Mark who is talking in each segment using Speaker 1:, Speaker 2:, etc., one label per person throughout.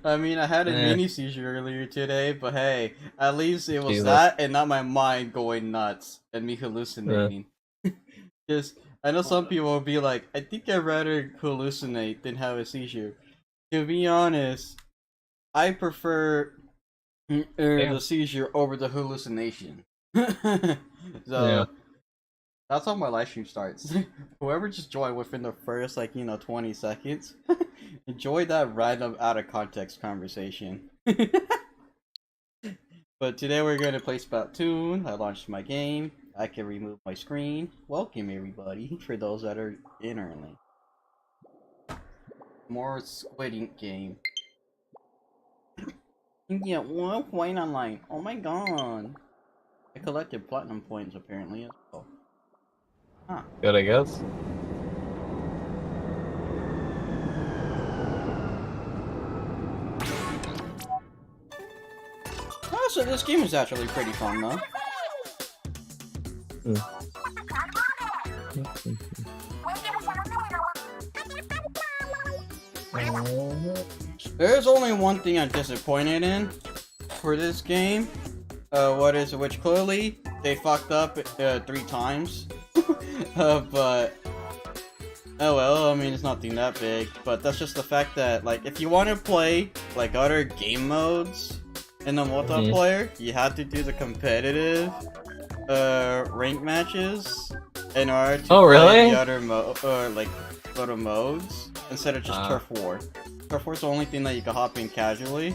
Speaker 1: I mean, I had a mini seizure earlier today, but hey, at least it was
Speaker 2: Jesus.
Speaker 1: that and not my mind going nuts and me hallucinating. Just, I know some people will be like, I think I'd rather hallucinate than have a seizure. To be honest, I prefer the seizure over the hallucination. So, that's how my live stream starts. Whoever just joined within the first, 20 seconds, enjoy that random out of context conversation. But today we're going to play Splatoon. I launched my game. I can remove my screen. Welcome everybody, for those that are in early. More Squid Ink game. Yeah, one point online. Oh my god. I collected platinum points apparently as well. Huh.
Speaker 2: Good, I guess.
Speaker 1: Oh, so this game is actually pretty fun though. There's only one thing I'm disappointed in for this game. Which clearly they fucked up 3 times. But oh well, I mean it's nothing that big. But that's just the fact that if you want to play other game modes in the multiplayer, you have to do the competitive rank matches in order to play the other other modes instead of just Turf War. Turf War is the only thing that you can hop in casually.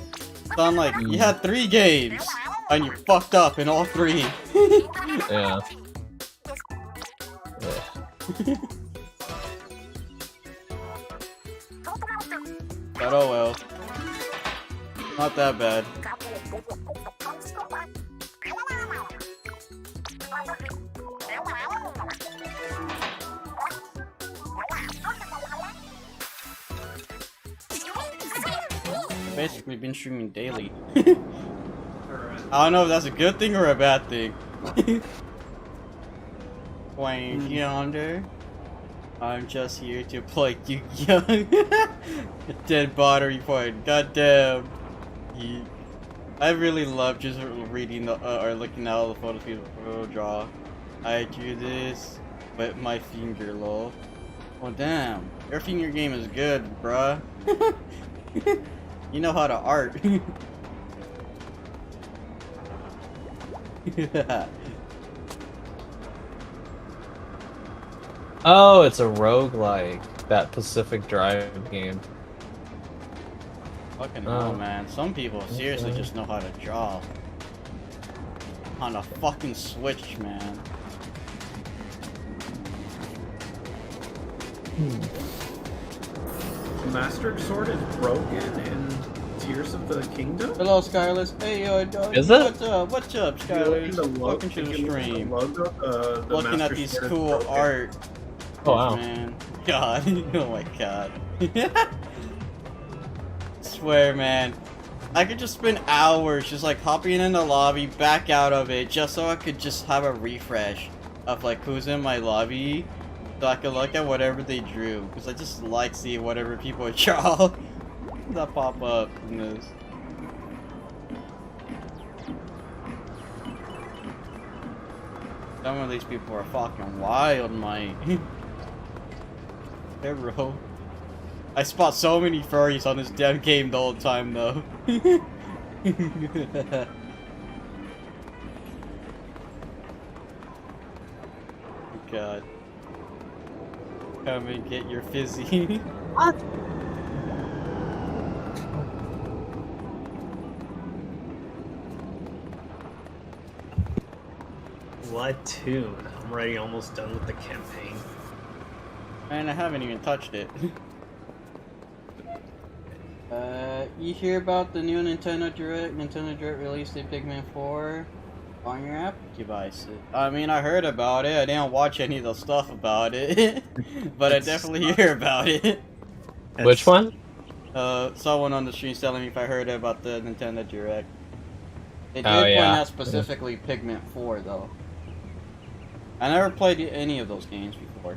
Speaker 1: So I'm like, you had 3 games and you fucked up in all 3.
Speaker 2: Yeah.
Speaker 1: But oh well. Not that bad. I've basically been streaming daily. I don't know if that's a good thing or a bad thing. Wayne Yonder. I'm just here to play Yu-Gi-Oh! Dead battery point. Goddamn. I really love just reading or looking at all the photos people draw. I drew this with my finger, lol. Oh damn. Your finger game is good, bruh. You know how to art.
Speaker 2: Oh, it's a roguelike. That Pacific Drive game.
Speaker 1: Fucking hell, man. Some people seriously just know how to draw. On a fucking Switch, man.
Speaker 3: The Master Sword is broken in Tears of the Kingdom?
Speaker 1: Hello, Skyless. Hey,
Speaker 2: is it?
Speaker 1: What's up, Skyless? Welcome to the stream. Looking at these cool art.
Speaker 2: Oh, wow.
Speaker 1: Man. God. Oh my god. Swear, man. I could just spend hours just hopping in the lobby, back out of it, just so I could just have a refresh of who's in my lobby, so I could look at whatever they drew, because I just like seeing whatever people draw that pop up in this. Some of these people are fucking wild, mate. Hey, bro. I spot so many furries on this damn game the whole time, though. God. Come and get your fizzy.
Speaker 2: What?
Speaker 3: Splatoon. I'm already almost done with the campaign.
Speaker 1: Man, I haven't even touched it. You hear about the new Nintendo Direct? Nintendo Direct released a Pikmin 4 on your Apple device. I mean, I heard about it. I didn't watch any of the stuff about it, but I definitely hear about it.
Speaker 2: Which one?
Speaker 1: Someone on the stream telling me if I heard about the Nintendo Direct. They did
Speaker 2: Oh, yeah.
Speaker 1: point out specifically Pikmin 4, though. I never played any of those games before.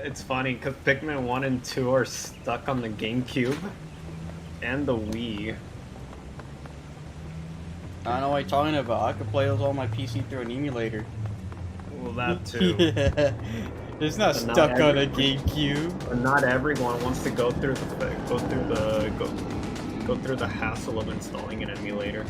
Speaker 3: It's funny because Pikmin 1 and 2 are stuck on the GameCube, And the Wii.
Speaker 1: I don't know what you're talking about. I could play those on my PC through an emulator.
Speaker 3: Well, that too.
Speaker 1: Yeah. It's not
Speaker 3: But not
Speaker 1: stuck on a
Speaker 3: everyone-
Speaker 1: GameCube.
Speaker 3: But not everyone wants to go through the hassle of installing an emulator.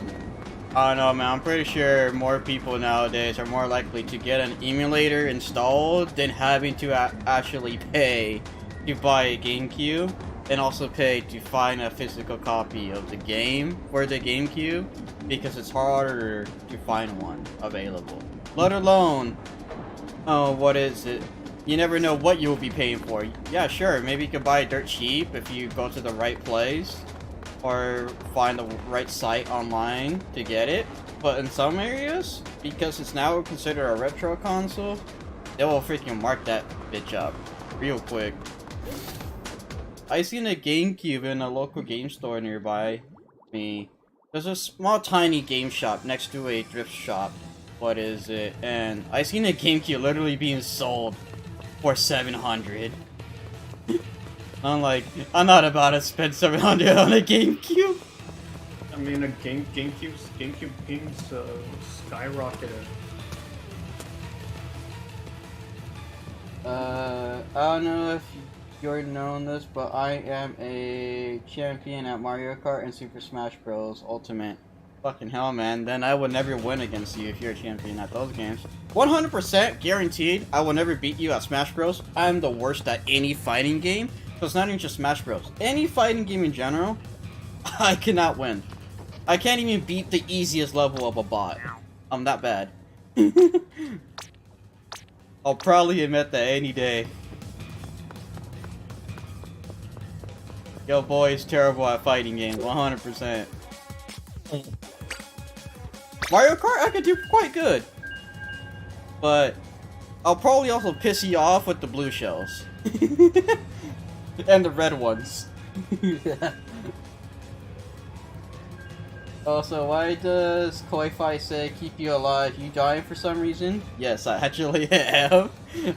Speaker 1: I don't know, man. I'm pretty sure more people nowadays are more likely to get an emulator installed than having to actually pay to buy a GameCube, and also pay to find a physical copy of the game for the GameCube, because it's harder to find one available. Let alone, what is it? You never know what you'll be paying for. Yeah, sure, maybe you could buy it dirt cheap if you go to the right place, or find the right site online to get it. But in some areas, because it's now considered a retro console, they will freaking mark that bitch up real quick. I seen a GameCube in a local game store nearby me. There's a small tiny game shop next to a thrift shop. What is it? And I seen a GameCube literally being sold for $700. I'm like, I'm not about to spend $700 on a GameCube.
Speaker 3: I mean, GameCube games skyrocketed.
Speaker 1: I don't know if you're known this, but I am a champion at Mario Kart and Super Smash Bros. Ultimate. Fucking hell, man. Then I would never win against you if you're a champion at those games. 100% guaranteed I will never beat you at Smash Bros. I'm the worst at any fighting game. So it's not even just Smash Bros. Any fighting game in general, I cannot win. I can't even beat the easiest level of a bot. I'm that bad. I'll probably admit that any day. Yo, boy is terrible at fighting games, 100%. Mario Kart, I could do quite good. But I'll probably also piss you off with the blue shells. And the red ones. Also, why does Koi-Fi say keep you alive? You dying for some reason? Yes, I actually am.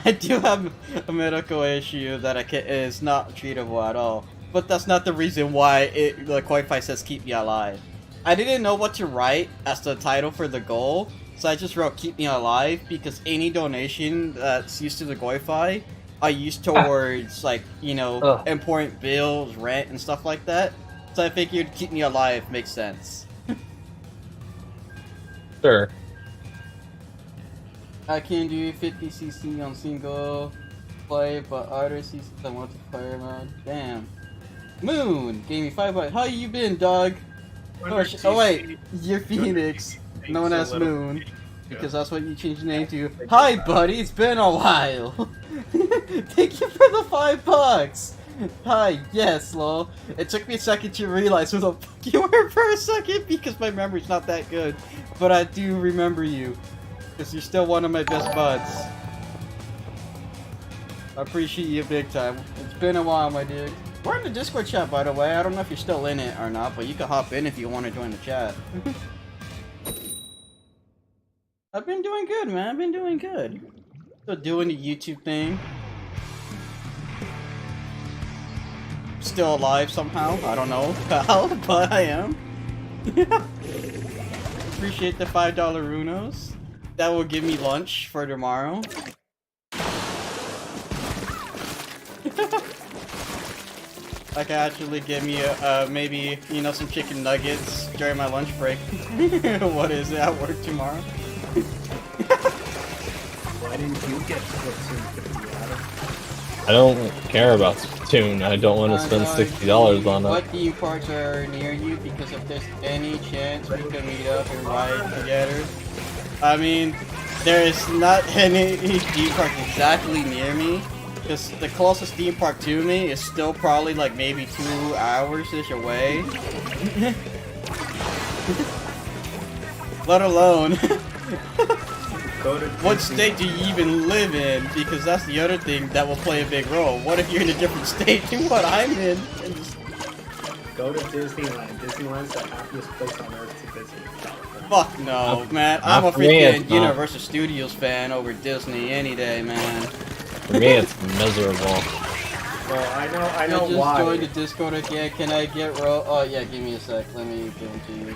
Speaker 1: I do have a medical issue that is not treatable at all. But that's not the reason why the Koi-Fi says keep me alive. I didn't know what to write as the title for the goal, so I just wrote keep me alive, because any donation that's used to the Koi-Fi I use towards, like, you know, important bills, rent, and stuff like that. So I figured keep me alive makes sense.
Speaker 2: Sure.
Speaker 1: I can do 50cc on single play, but other CCs on multiplayer mode. Damn. Moon gave me $5. How you been, dog? Oh wait, you're Phoenix, known as Moon, because that's what you changed your name to. Hi, buddy. It's been a while. Thank you for the $5. Hi, yes, lol. It took me a second to realize who the fuck you were for a second, because my memory's not that good. But I do remember you, because you're still one of my best buds. I appreciate you big time. It's been a while, my dude. We're in the Discord chat, by the way. I don't know if you're still in it or not, but you can hop in if you want to join the chat. I've been doing good, man. I've been doing good. Still doing the YouTube thing. Still alive somehow. I don't know how, but I am. Appreciate the $5 Runos. That will give me lunch for tomorrow. I can actually give me maybe, you know, some chicken nuggets during my lunch break. What is it at work tomorrow?
Speaker 3: Why didn't you get Splatoon 50, Adam?
Speaker 2: I don't care about Splatoon. I don't want to spend $60 on it.
Speaker 1: What theme parks are near you? Because if there's any chance we can meet up and ride together. I mean, there is not any theme park exactly near me. Because the closest theme park to me is still probably like maybe 2 hours-ish away. Let alone what state do you even live in? Because that's the other thing that will play a big role. What if you're in a different state than what I'm in?
Speaker 3: Go to Disneyland. Disneyland's the happiest place on earth to visit.
Speaker 1: Fuck no, man. I'm a freaking Universal Studios fan over Disney any day, man.
Speaker 2: For me, it's miserable.
Speaker 3: Well, I
Speaker 1: I
Speaker 3: know
Speaker 1: just
Speaker 3: why.
Speaker 1: joined the Discord again. Can I get Oh yeah, give me a sec. Let me give it to you.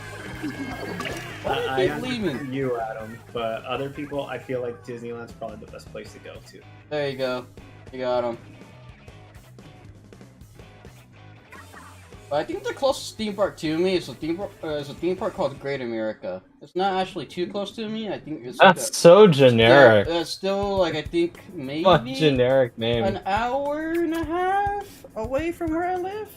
Speaker 1: Why do
Speaker 3: I
Speaker 1: you keep leaving?
Speaker 3: understand you, Adam, but other people, I feel like Disneyland's probably the best place to go to.
Speaker 1: There you go. You got him. I think the closest theme park to me is a theme park called Great America. It's not actually too close to me. I think it's
Speaker 2: That's so generic.
Speaker 1: It's still like I think maybe
Speaker 2: What generic name?
Speaker 1: an hour and a half away from where I live.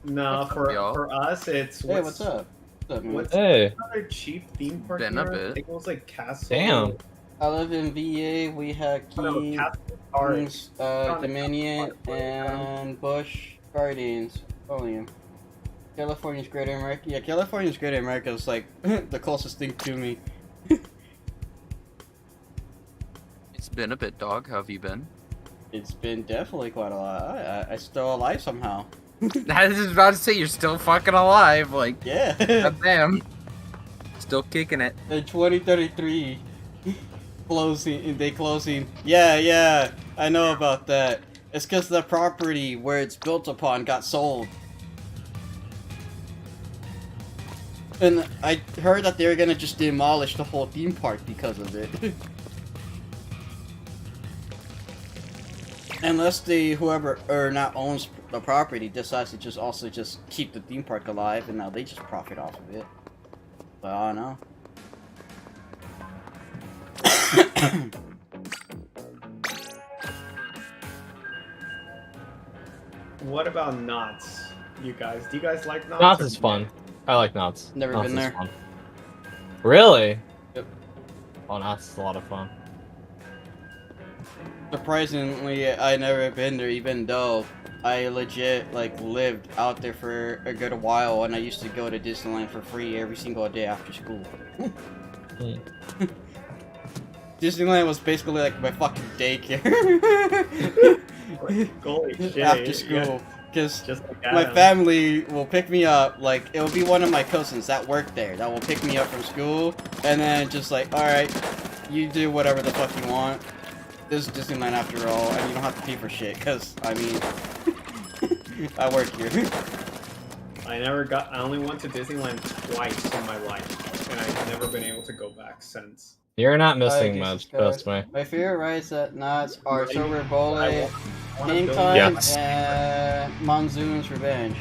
Speaker 3: No, for us, it's
Speaker 1: Hey, what's up? What's up, man?
Speaker 3: What's
Speaker 2: Hey.
Speaker 3: another cheap theme park?
Speaker 4: Been a
Speaker 3: here?
Speaker 4: bit.
Speaker 3: I think it was like Castle.
Speaker 2: Damn.
Speaker 1: I live in VA. We have
Speaker 3: No,
Speaker 1: Key,
Speaker 3: Castle Park.
Speaker 1: Dominion, and Busch Gardens. William. California's Great America. Yeah, California's Great America is like the closest thing to me.
Speaker 4: It's been a bit, dog. How have you been?
Speaker 1: It's been definitely quite a lot. I still alive somehow.
Speaker 4: I was about to say you're still fucking alive. Like,
Speaker 1: Yeah.
Speaker 4: goddamn. Still kicking it.
Speaker 1: In 2033, closing. Yeah, I know about that. It's because the property where it's built upon got sold. And I heard that they were gonna just demolish the whole theme park because of it. Unless whoever not owns the property decides to just keep the theme park alive, and now they just profit off of it. But I don't know.
Speaker 3: What about Knott's? You guys, do you guys like Knott's?
Speaker 2: Knott's is fun. I like Knott's.
Speaker 1: Never
Speaker 2: Knott's
Speaker 1: been
Speaker 2: is
Speaker 1: there.
Speaker 2: fun. Really?
Speaker 1: Yep.
Speaker 2: Oh, Knott's is a lot of fun.
Speaker 1: Surprisingly, I never been there, even though I legit like lived out there for a good while, and I used to go to Disneyland for free every single day after school. Disneyland was basically like my fucking daycare
Speaker 3: Holy shit.
Speaker 1: after school, because
Speaker 3: Just like
Speaker 1: my
Speaker 3: Adam.
Speaker 1: family will pick me up. Like it will be one of my cousins that work there that will pick me up from school, and then just like, all right, you do whatever the fuck you want. This is Disneyland after all, and you don't have to pay for shit, because, I mean, I work here.
Speaker 3: I only went to Disneyland twice in my life, and I've never been able to go back since.
Speaker 2: You're not missing
Speaker 1: Jesus
Speaker 2: much,
Speaker 1: Christ.
Speaker 2: trust me.
Speaker 1: My favorite rides at Knott's are Silver Bullet,
Speaker 3: wanna
Speaker 1: Game
Speaker 3: build-
Speaker 1: Time,
Speaker 2: Yes.
Speaker 1: and Monsoon's Revenge.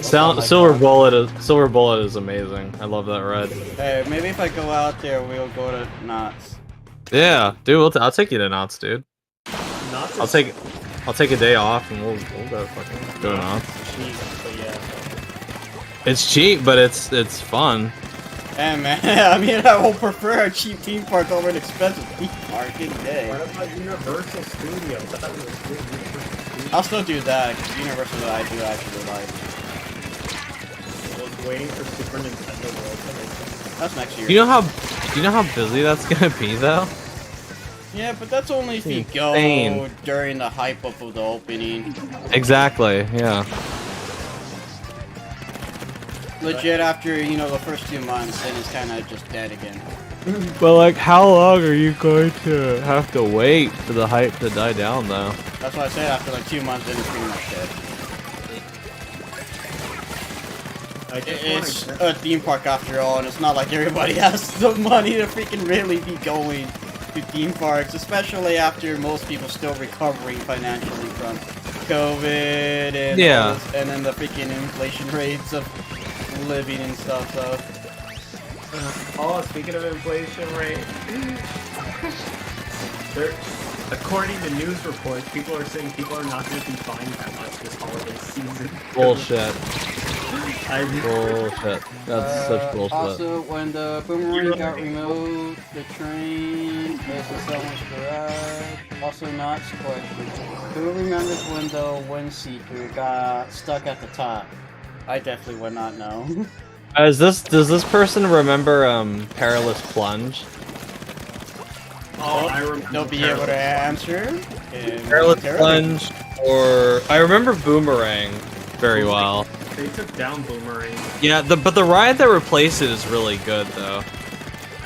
Speaker 2: Silver Bullet is amazing. I love that ride.
Speaker 1: Hey, maybe if I go out there, we'll go to Knott's.
Speaker 2: Yeah, dude, I'll take you to Knott's, dude.
Speaker 3: Knott's
Speaker 2: I'll
Speaker 3: is
Speaker 2: take a day off and we'll go fucking go to Knott's.
Speaker 3: cheap, but yeah.
Speaker 2: It's cheap, but it's fun.
Speaker 1: Hey man, I mean, I will prefer a cheap theme park over an expensive theme park any day.
Speaker 3: What about Universal Studios? I thought it was good. Universal Studios.
Speaker 1: I'll still do that, because Universal I do actually like.
Speaker 3: I was waiting for Super Nintendo World.
Speaker 1: That's next year.
Speaker 2: Do you know how busy that's gonna be though?
Speaker 1: Yeah, but that's only if you go
Speaker 2: Insane.
Speaker 1: during the hype up of the opening.
Speaker 2: Exactly, yeah.
Speaker 1: Legit after, you know, the first 2 months, then it's kind of just dead again.
Speaker 2: But like, how long are you going to have to wait for the hype to die down though?
Speaker 1: That's why I said after like 2 months, then it's pretty much dead. It's a theme park after all, and it's not like everybody has the money to freaking really be going to theme parks, especially after most people still recovering financially from COVID and all this, and then the freaking inflation rates of living and stuff. So,
Speaker 3: Oh, speaking of inflation rate, according to news reports, people are saying people are not going to be buying that much this holiday season.
Speaker 2: Bullshit.
Speaker 3: I
Speaker 2: Bullshit. That's such bullshit.
Speaker 1: Also, when the boomerang got removed, the train is in someone's garage. Also, not question. Who remembers when the wind seeker got stuck at the top? I definitely would not know.
Speaker 2: Does this person remember Perilous Plunge?
Speaker 3: Oh, I remember.
Speaker 1: They'll be able to answer.
Speaker 2: Perilous Plunge, or I remember Boomerang very well.
Speaker 3: They took down Boomerang,
Speaker 2: Yeah, but the ride that replaced it is really good though.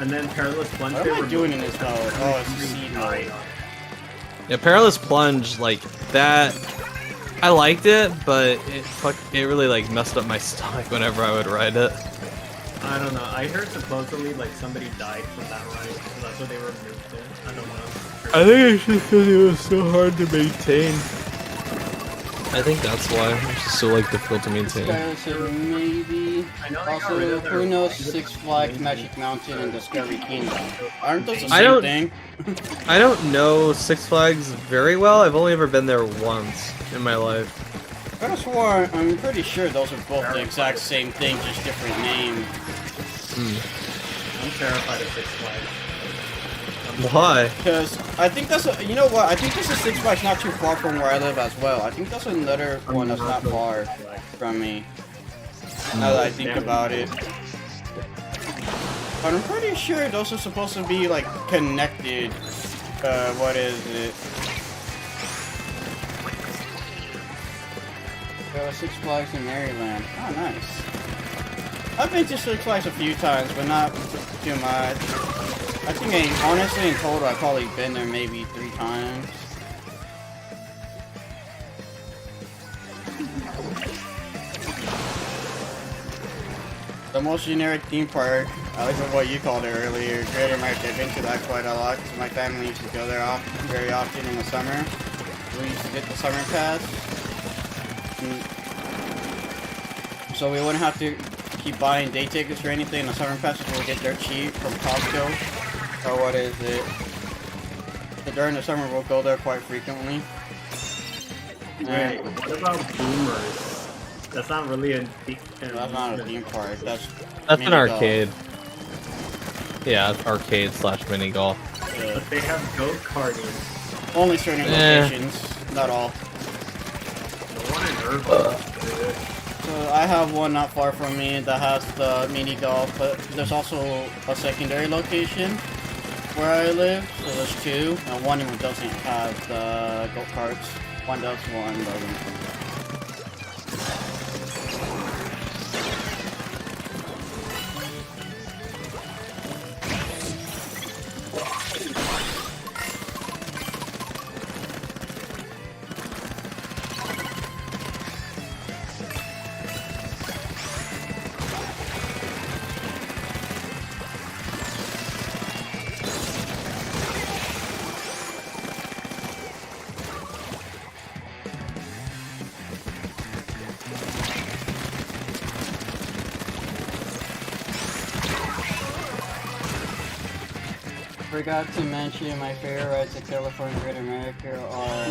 Speaker 3: and then Perilous Plunge.
Speaker 1: What
Speaker 3: they
Speaker 1: am I
Speaker 3: removed
Speaker 1: doing in this
Speaker 3: it.
Speaker 1: mode? Oh, it's seed mode.
Speaker 2: Yeah, Perilous Plunge, like that. I liked it, but it really like messed up my stomach whenever I would ride it.
Speaker 3: I don't know. I heard supposedly like somebody died from that ride, so that's why they removed it. I don't know.
Speaker 2: I think it's just because it was so hard to maintain. I think that's why it's just so like difficult to maintain.
Speaker 1: Maybe.
Speaker 3: I know they got rid
Speaker 1: Also,
Speaker 3: of their
Speaker 1: who knows
Speaker 3: ride.
Speaker 1: Six Flags Magic Mountain and Discovery Kingdom? Aren't those the
Speaker 2: I
Speaker 1: same
Speaker 2: don't-
Speaker 1: thing?
Speaker 2: I don't know Six Flags very well. I've only ever been there once in my life.
Speaker 1: I'm pretty sure those are both the exact same thing, just different name.
Speaker 3: I'm terrified of Six Flags.
Speaker 2: Why?
Speaker 1: Because I think that's you know what? I think this is Six Flags not too far from where I live as well. I think that's another one that's not far from me. Now that I think about it. But I'm pretty sure those are supposed to be like connected. What is it? Six Flags in Maryland. Oh, nice. I've been to Six Flags a few times, but not too much. I think honestly in total I've probably been there maybe 3 times. The most generic theme park, I like what you called it earlier, Greater America. I've been to that quite a lot because my family used to go there very often in the summer. We used to get the summer pass. So we wouldn't have to keep buying day tickets or anything. The summer passes will get dirt cheap from Costco. Or what is it? So during the summer we'll go there quite frequently.
Speaker 3: Wait, what about Boomers? That's not really a
Speaker 1: That's not a theme park. That's
Speaker 2: an
Speaker 1: mini golf.
Speaker 2: arcade. Yeah, it's arcade slash mini golf.
Speaker 3: But they have go-karting.
Speaker 1: Only certain locations, not all.
Speaker 3: The one in Urban.
Speaker 1: So I have one not far from me that has the mini golf, but there's also a secondary location where I live. So there's 2, and one doesn't have the go-karts. One does, one doesn't. Forgot to mention my favorite rides to California Great America are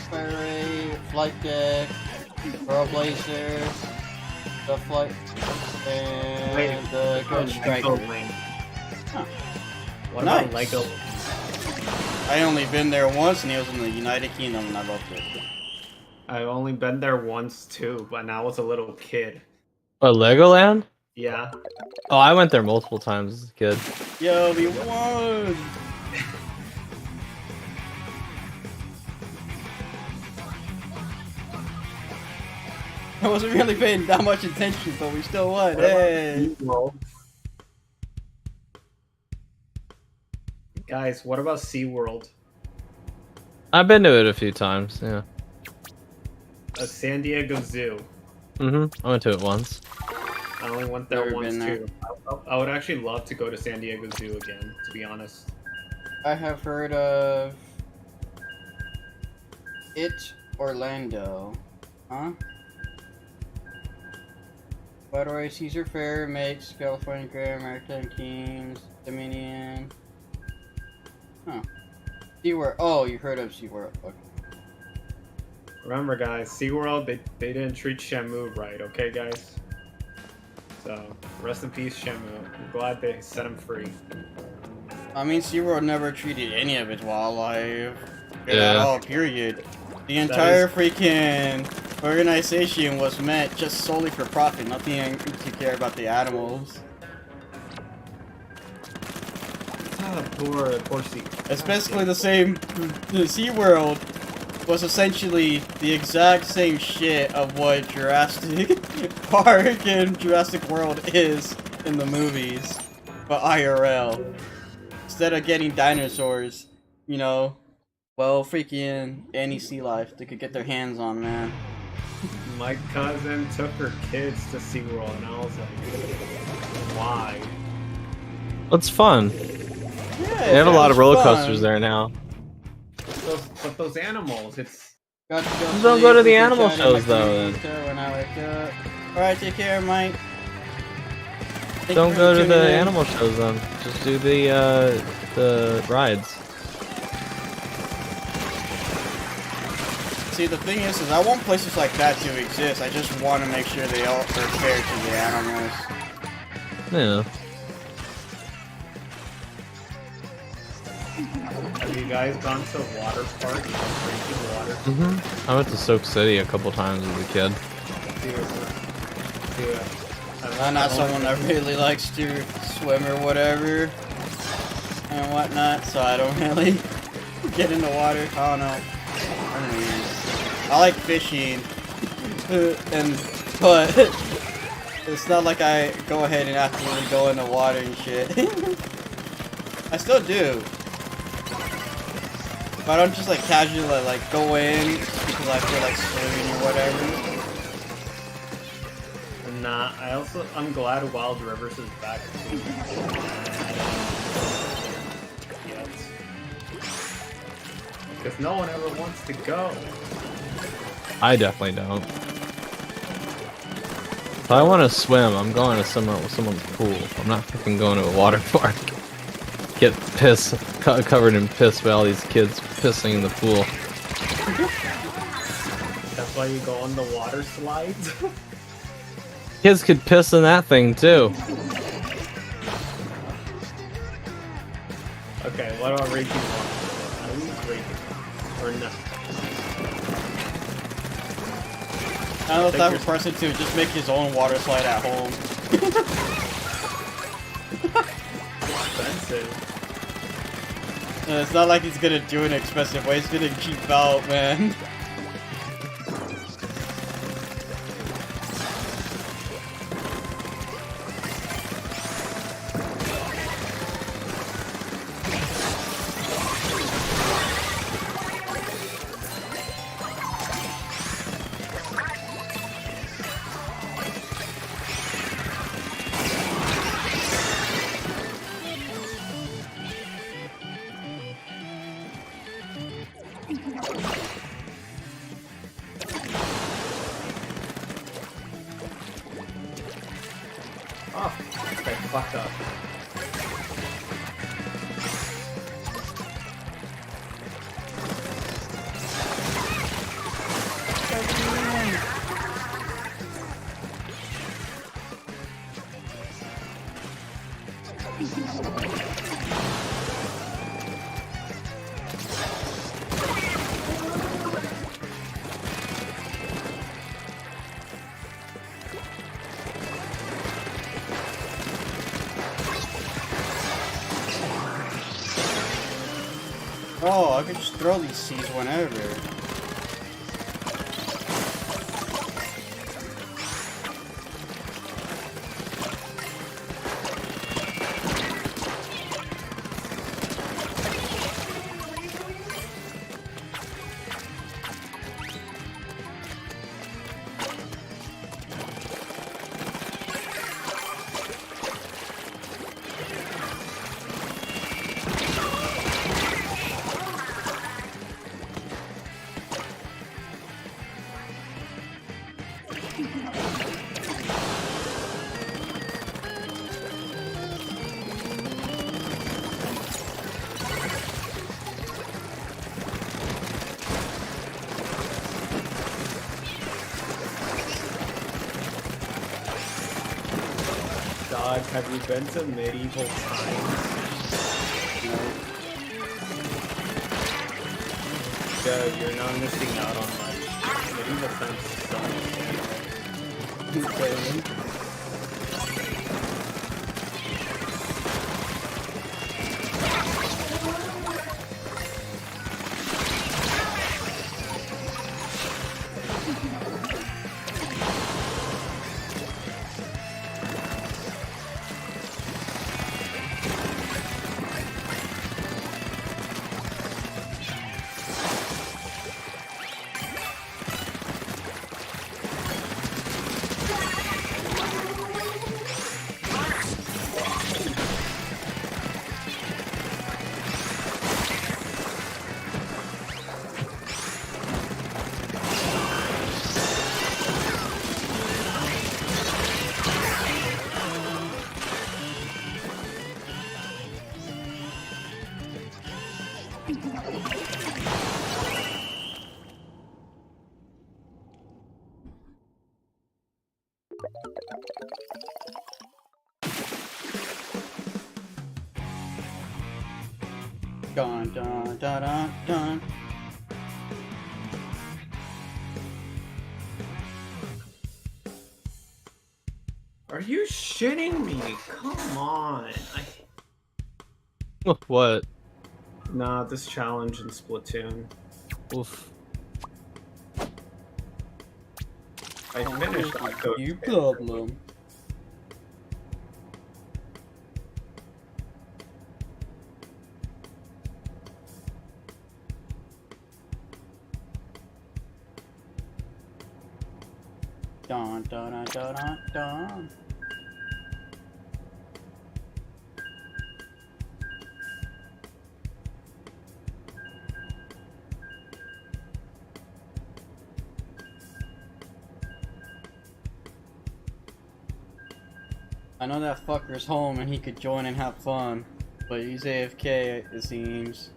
Speaker 1: Fire Ray, Flight Deck, Trailblazer, the Flight, and the Ghost Striker. Huh.
Speaker 3: What
Speaker 1: Nice.
Speaker 3: about Lego?
Speaker 1: I only been there once, and it was in the United Kingdom, and I loved it.
Speaker 3: I've only been there once too, but I was a little kid.
Speaker 2: Oh, Legoland?
Speaker 3: Yeah.
Speaker 2: Oh, I went there multiple times as a kid.
Speaker 1: Yo, we won! I wasn't really paying that much attention, but we still won. Hey!
Speaker 3: Guys, what about SeaWorld?
Speaker 2: I've been to it a few times, yeah.
Speaker 3: A San Diego Zoo.
Speaker 2: I went to it once.
Speaker 3: I only went there
Speaker 1: Never
Speaker 3: once
Speaker 1: been there.
Speaker 3: too. I would actually love to go to San Diego Zoo again, to be honest.
Speaker 1: I have heard of It Orlando. Huh? By the way, Caesar Fair makes California Great American Kings Dominion. Huh. SeaWorld. Oh, you heard of SeaWorld. Okay.
Speaker 3: Remember, guys, SeaWorld, they didn't treat Shamu right, okay, guys? So, rest in peace, Shamu. I'm glad they set him free.
Speaker 1: I mean, SeaWorld never treated any of its wildlife at
Speaker 2: Yeah.
Speaker 1: all, period. The entire freaking organization was meant just solely for profit, nothing to care about the animals.
Speaker 3: Ah, poor Sea.
Speaker 1: It's basically the same. The SeaWorld was essentially the exact same shit of what Jurassic Park and Jurassic World is in the movies, but IRL. Instead of getting dinosaurs, you know, well, freaking any sea life they could get their hands on, man.
Speaker 3: My cousin took her kids to SeaWorld, and I was like, why?
Speaker 2: It's fun.
Speaker 1: Yeah,
Speaker 2: They have a lot of roller
Speaker 1: fun.
Speaker 2: coasters there now.
Speaker 3: But those animals, it's...
Speaker 1: Got to go
Speaker 2: Don't go to the
Speaker 1: sleep,
Speaker 2: animal
Speaker 1: we can chat in
Speaker 2: shows, though,
Speaker 1: my computer when I wake up. Alright, take care, Mike. Thank you
Speaker 2: Don't
Speaker 1: for
Speaker 2: go to
Speaker 1: tuning
Speaker 2: the
Speaker 1: in.
Speaker 2: animal shows then. Just do the rides.
Speaker 1: See, the thing is I want places like that to exist. I just want to make sure they all are fair to the animals.
Speaker 2: Yeah.
Speaker 3: Have you guys gone to water parks? Drinking water?
Speaker 2: Mm-hmm. I went to Soak City a couple times as a kid.
Speaker 3: Dude,
Speaker 1: I'm not someone that really likes to swim or whatever and whatnot, so I don't really get in the water. I don't know. I like fishing, but it's not like I go ahead and actively go in the water and shit. I still do, but I don't just like casually like go in because I feel like swimming or whatever.
Speaker 3: Nah, I'm glad Wild Rivers is back too. Yes. Because no one ever wants to go.
Speaker 2: I definitely don't. If I want to swim, I'm going to someone's pool. I'm not fucking going to a water park. Get pissed, covered in piss by all these kids pissing in the pool.
Speaker 3: That's why you go on the water slides.
Speaker 2: Kids could piss in that thing too.
Speaker 3: Okay, what about Reiki 1? I use Reiki. Or no?
Speaker 1: I don't know if that was person to just make his own water slide at home.
Speaker 3: Expensive.
Speaker 1: It's not like he's gonna do it in an expensive way, he's gonna cheap out, man.
Speaker 3: Oh, okay, fucked up.
Speaker 1: Oh, I could just throw these seeds whenever. Dog, have you been to medieval times? Dude, you're not missing out on much. Medieval times suck. Dun dun dun dun dun.
Speaker 3: Are you shitting me? Come on.
Speaker 2: What?
Speaker 3: Nah, this challenge in Splatoon.
Speaker 2: Oof.
Speaker 3: I finished Octo's
Speaker 1: You problem. Dun dun dun dun dun dun. I know that fucker's home and he could join and have fun, but he's AFK, it seems.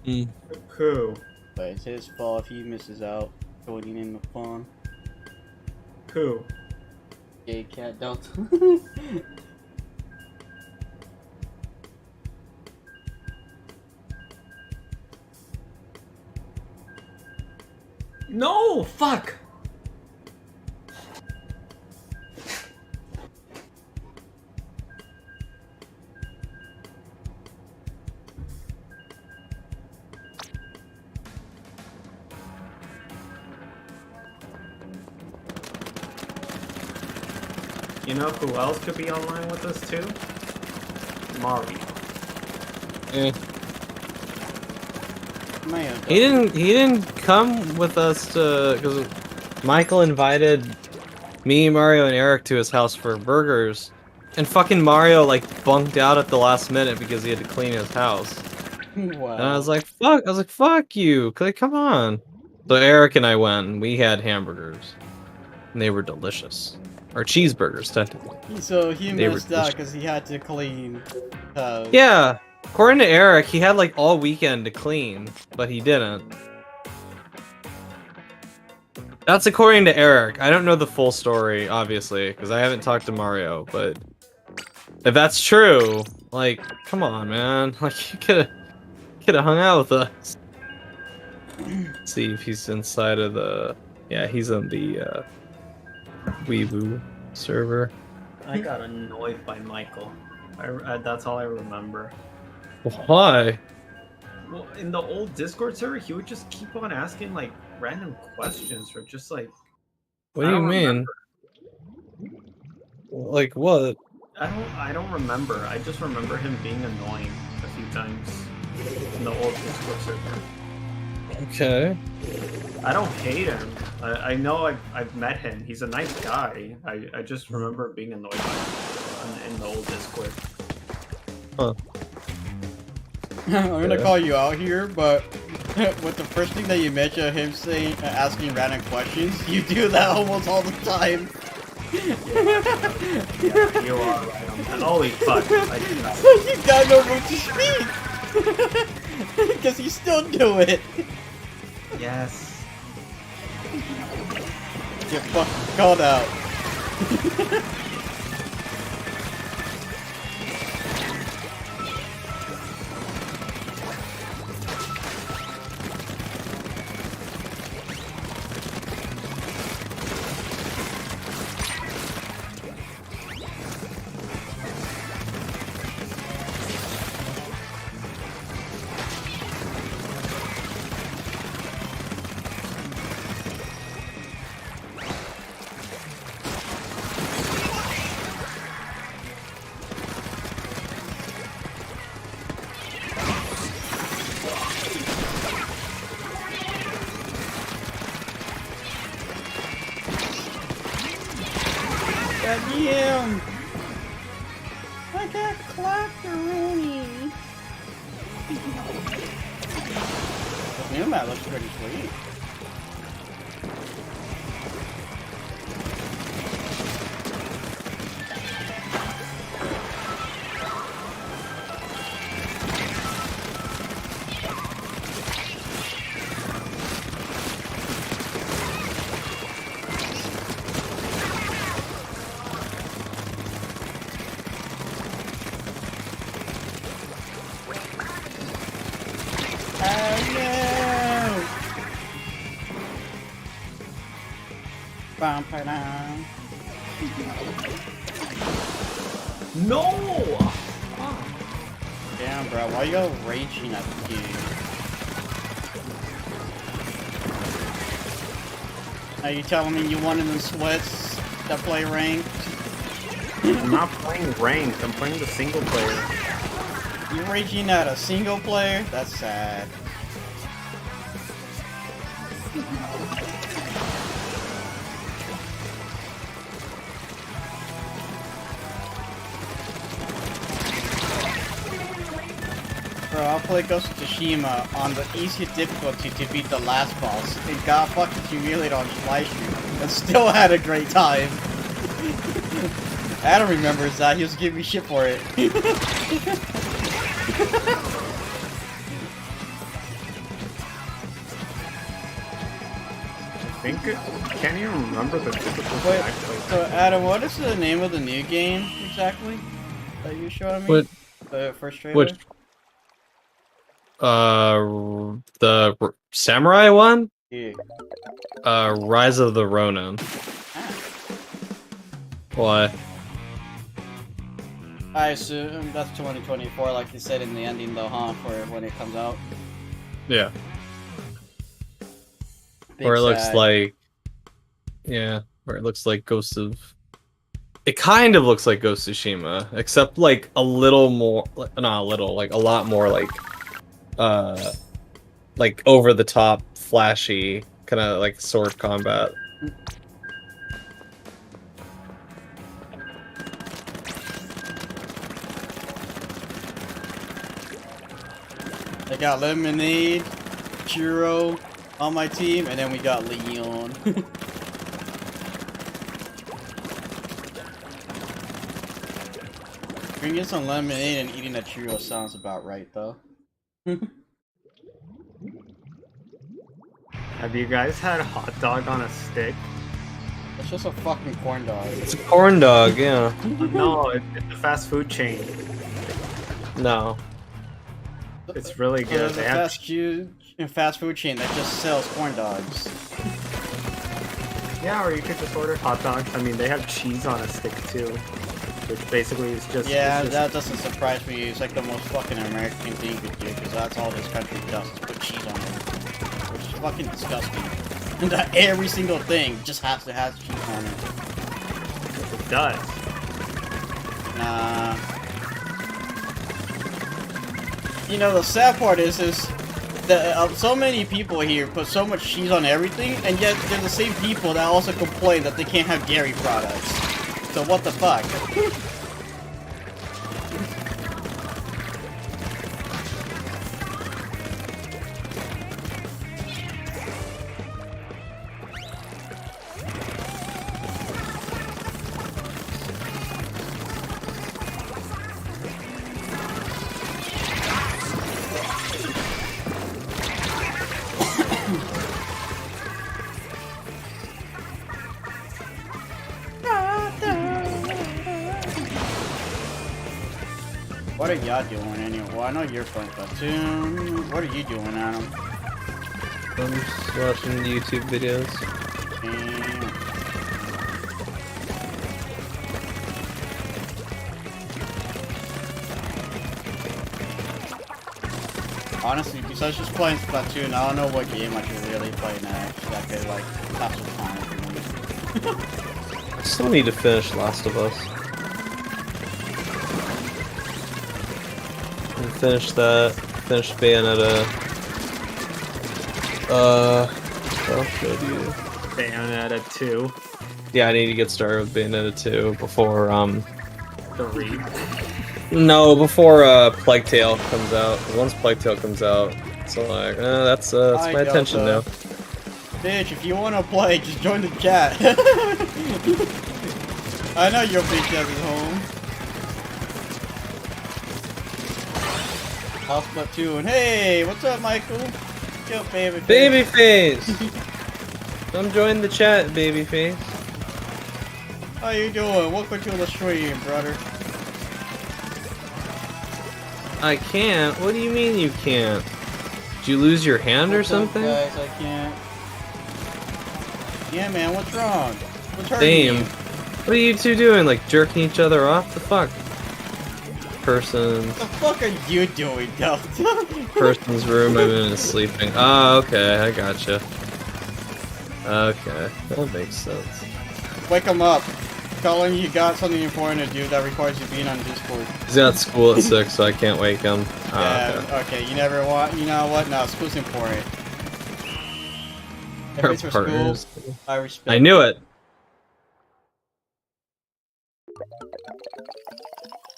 Speaker 3: Who?
Speaker 1: But it's his fault if he misses out joining in the fun.
Speaker 3: Who?
Speaker 1: Gay Cat Delta.
Speaker 3: No! Fuck! You know who else could be online with us too? Mario.
Speaker 2: Eh.
Speaker 1: Man,
Speaker 2: He didn't come with us to, because Michael invited me, Mario, and Eric to his house for burgers, and fucking Mario like bunked out at the last minute because he had to clean his house.
Speaker 1: wow.
Speaker 2: And I was like, fuck you, like, come on. So Eric and I went, and we had hamburgers, and they were delicious. Or cheeseburgers, technically.
Speaker 1: So he
Speaker 2: They were
Speaker 1: missed out
Speaker 2: delicious.
Speaker 1: because he had to clean.
Speaker 2: Yeah, according to Eric, he had like all weekend to clean, but he didn't. That's according to Eric. I don't know the full story, obviously, because I haven't talked to Mario, but if that's true, like, come on, man. Like, you could have hung out with us. Let's see if he's inside of the... Yeah, he's on the Weeboo server.
Speaker 3: I got annoyed by Michael. That's all I remember.
Speaker 2: Why?
Speaker 3: Well, in the old Discord server, he would just keep on asking like random questions or just like.
Speaker 2: What do you mean? Like what?
Speaker 3: I don't remember. I just remember him being annoying a few times in the old Discord server.
Speaker 2: Okay.
Speaker 3: I don't hate him. I know I've met him. He's a nice guy. I just remember being annoyed by him in the old Discord.
Speaker 2: Huh.
Speaker 1: I'm gonna call you out here, but with the first thing that you mentioned, him saying, asking random questions, you do that almost all the time.
Speaker 3: Yeah, you are right on that. Holy fuck. I do that.
Speaker 1: You got no room to speak! Because you still do it!
Speaker 3: Yes.
Speaker 1: Get fucking called out. Goddamn! I got clapperoni! The new map looks pretty sweet. Bam, ba-dam.
Speaker 3: No!
Speaker 1: Damn, bro, why you all raging at the game? Are you telling me you one of them sweats that play ranked?
Speaker 3: I'm not playing ranked, I'm playing the single player.
Speaker 1: You raging at a single player? That's sad. Bro, I'll play Ghost of Tsushima on the easiest difficulty to beat the last boss. It got fucking humiliated on Livestream and still had a great time. Adam remembers that, he was giving me shit for it.
Speaker 3: I can't even remember the difficulty
Speaker 1: Wait,
Speaker 3: I played.
Speaker 1: so Adam, what is the name of the new game exactly that you showing me?
Speaker 2: What?
Speaker 1: The first trailer?
Speaker 2: Which? The samurai one?
Speaker 1: Yeah.
Speaker 2: Rise of the Ronin.
Speaker 1: Ah.
Speaker 2: Why?
Speaker 1: I assume that's 2024, like you said in the ending though, huh? For when it comes out.
Speaker 2: Yeah.
Speaker 1: Big
Speaker 2: Where it looks
Speaker 1: sad.
Speaker 2: like, yeah, where it looks like Ghost of. It kind of looks like Ghost of Tsushima, except like a little more, not a little, like a lot more like over the top, flashy, kind of like sword combat.
Speaker 1: I got Lemonade, Churro on my team, and then we got Leon. Drinking some lemonade and eating a churro sounds about right, though.
Speaker 3: Have you guys had a hot dog on a stick?
Speaker 1: It's just a fucking corn dog.
Speaker 2: It's a corn dog, yeah.
Speaker 3: No, it's a fast food chain.
Speaker 2: No.
Speaker 3: It's really good.
Speaker 1: There's a
Speaker 3: They have
Speaker 1: fast food chain that just sells corn dogs.
Speaker 3: Yeah, or you could just order hot dogs. I mean, they have cheese on a stick too, which basically is just
Speaker 1: Yeah,
Speaker 3: it's just,
Speaker 1: that doesn't surprise me. It's like the most fucking American thing you could do, because that's all this country does, is put cheese on it. Which is fucking disgusting. And that every single thing just has to have cheese on it.
Speaker 3: it does.
Speaker 1: Nah. You know, the sad part is that so many people here put so much cheese on everything, and yet they're the same people that also complain that they can't have dairy products. So what the fuck? What are y'all doing anyway? Well, I know you're playing Splatoon. What are you doing, Adam?
Speaker 2: I'm just watching YouTube videos.
Speaker 1: Damn. Honestly, besides just playing Splatoon, I don't know what game I should really play next that could, like, pass some time for me.
Speaker 2: I still need to finish Last of Us. And finish that. Finish Bayonetta. I'll show you.
Speaker 3: Bayonetta 2.
Speaker 2: Yeah, I need to get started with Bayonetta 2 before,
Speaker 3: 3.
Speaker 2: No, before, Plague Tale comes out. Once Plague Tale comes out, it's like, that's my attention now.
Speaker 1: Bitch, if you wanna play, just join the chat. I know your bitch ass is home. I'll Splatoon. Hey, what's up, Michael? Yo, babyface.
Speaker 2: Babyface! Come join the chat, babyface.
Speaker 1: How you doing? Welcome to the stream, brother.
Speaker 2: I can't? What do you mean you can't? Did you lose your hand or
Speaker 1: What's up,
Speaker 2: something?
Speaker 1: guys? I can't. Yeah, man, what's wrong? What's hurting
Speaker 2: Damn.
Speaker 1: you?
Speaker 2: What are you two doing? Like jerking each other off? The fuck? Person.
Speaker 1: What the fuck are you doing, Delta?
Speaker 2: Person's room. I'm in is sleeping. Oh, okay. I gotcha. Okay, that makes sense.
Speaker 1: Wake him up. Tell him you got something important to do that requires you being on Discord.
Speaker 2: He's got school at 6, so I can't wake him. Oh,
Speaker 1: Yeah, okay. You never want. You know what? No, school's important. If
Speaker 2: Our
Speaker 1: it's for school,
Speaker 2: partners.
Speaker 1: I respect.
Speaker 2: I knew it.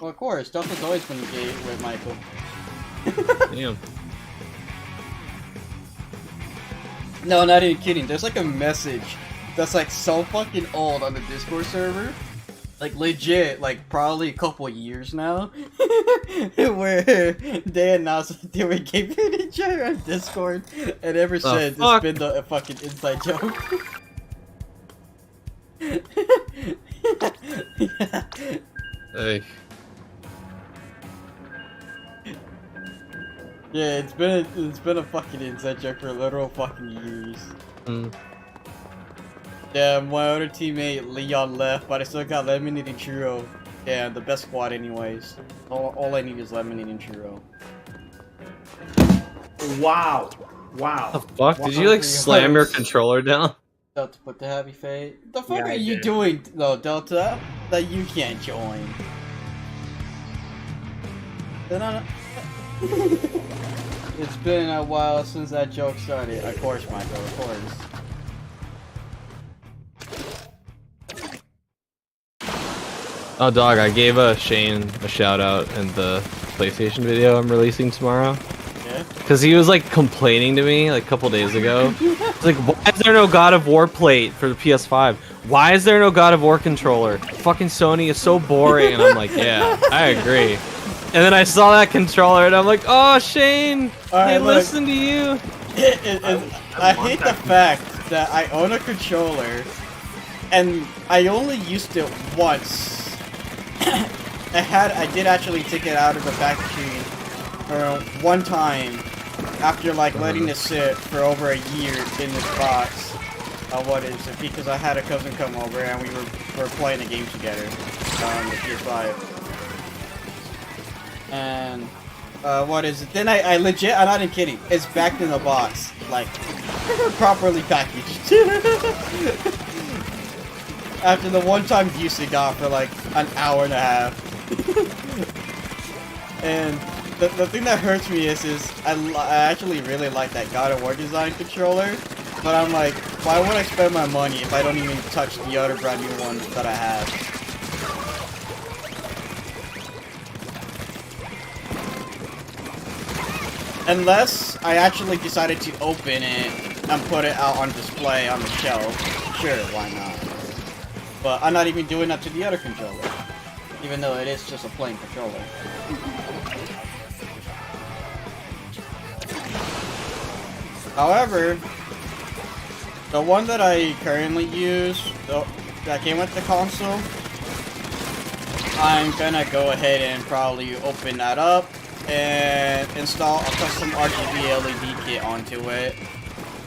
Speaker 1: Well, of course, Delta's always been gay with Michael.
Speaker 2: Damn.
Speaker 1: No, not even kidding. There's like a message that's like so fucking old on the Discord server. Like legit, like probably a couple years now. Where they announced that they were gay with each other on Discord. And ever since,
Speaker 2: fuck?
Speaker 1: it's been a fucking inside joke.
Speaker 2: Hey.
Speaker 1: Yeah, it's been a fucking inside joke for literal fucking years.
Speaker 2: Mm.
Speaker 1: Yeah, my other teammate Leon left, but I still got Lemonade and Churro. Yeah, the best squad anyways. All I need is Lemonade and Churro.
Speaker 3: Wow. Wow.
Speaker 2: The fuck? Did you like slam your controller down?
Speaker 1: Delta put the happy fate. The fuck
Speaker 3: Yeah,
Speaker 1: are
Speaker 3: I
Speaker 1: you
Speaker 3: did.
Speaker 1: doing though, Delta? That you can't join. No. It's been a while since that joke started. Of course, Michael, of course.
Speaker 2: Oh, dog, I gave Shane a shout out in the PlayStation video I'm releasing tomorrow.
Speaker 1: Yeah?
Speaker 2: Because he was like complaining to me like a couple days ago. He's like, why is there no God of War plate for the PS5? Why is there no God of War controller? Fucking Sony is so boring. And I'm like, yeah, I agree. And then I saw that controller and I'm like, oh, Shane,
Speaker 1: Alright,
Speaker 2: they
Speaker 1: look.
Speaker 2: listen to you.
Speaker 1: I hate the fact that I own a controller and I only used it once. I did actually take it out of the factory one time after like letting it sit for over a year in this box. What is it? Because I had a cousin come over and we were playing a game together on the PS5. And what is it? Then I legit, I'm not even kidding. It's back in the box, like properly packaged. After the one-time use it got for like an hour and a half. And the thing that hurts me is I actually really like that God of War design controller, but I'm like, why would I spend my money if I don't even touch the other brand new ones that I have? Unless I actually decided to open it and put it out on display on the shelf, sure, why not? But I'm not even doing that to the other controller, even though it is just a plain controller. However, the one that I currently use, that came with the console, I'm gonna go ahead and probably open that up and install a custom RGB LED kit onto it.